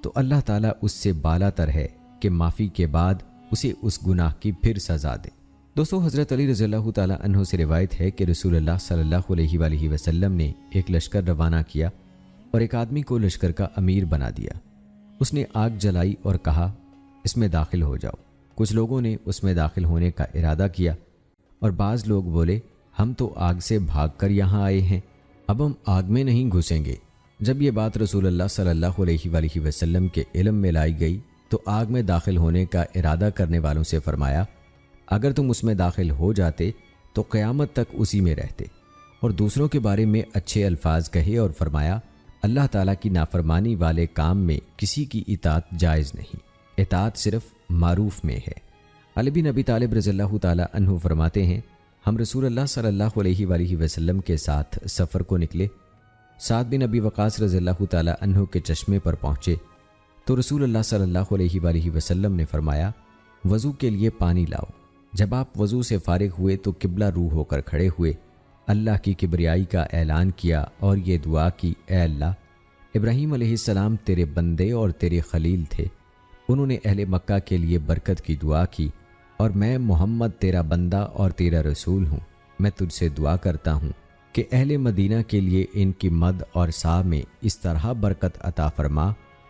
تو اللہ تعالیٰ اس سے بالا تر ہے کہ معافی کے بعد اسے اس گناہ کی پھر سزا دے۔ دوستو حضرت علی رضی اللہ تعالی عنہ سے روایت ہے کہ رسول اللہ صلی اللہ علیہ وآلہ وسلم نے ایک لشکر روانہ کیا اور ایک آدمی کو لشکر کا امیر بنا دیا۔ اس نے آگ جلائی اور کہا اس میں داخل ہو جاؤ۔ کچھ لوگوں نے اس میں داخل ہونے کا ارادہ کیا اور بعض لوگ بولے ہم تو آگ سے بھاگ کر یہاں آئے ہیں، اب ہم آگ میں نہیں گھسیں گے۔ جب یہ بات رسول اللہ صلی اللہ علیہ وآلہ وسلم کے علم میں لائی گئی تو آگ میں داخل ہونے کا ارادہ کرنے والوں سے فرمایا اگر تم اس میں داخل ہو جاتے تو قیامت تک اسی میں رہتے، اور دوسروں کے بارے میں اچھے الفاظ کہے اور فرمایا اللہ تعالیٰ کی نافرمانی والے کام میں کسی کی اطاعت جائز نہیں، اطاعت صرف معروف میں ہے۔ علی بن ابی طالب رضی اللہ تعالی عنہ فرماتے ہیں ہم رسول اللہ صلی اللہ علیہ وآلہ وسلم کے ساتھ سفر کو نکلے، سعد بن ابی وقاص رضی اللہ تعالی عنہ کے چشمے پر پہنچے تو رسول اللہ صلی اللہ علیہ وآلہ وسلم نے فرمایا وضو کے لیے پانی لاؤ۔ جب آپ وضو سے فارغ ہوئے تو قبلہ رو ہو کر کھڑے ہوئے، اللہ کی کبریائی کا اعلان کیا اور یہ دعا کی اے اللہ ابراہیم علیہ السلام تیرے بندے اور تیرے خلیل تھے، انہوں نے اہل مکہ کے لیے برکت کی دعا کی، اور میں محمد تیرا بندہ اور تیرا رسول ہوں، میں تجھ سے دعا کرتا ہوں کہ اہل مدینہ کے لیے ان کی مد اور سا میں اس طرح برکت عطا فرما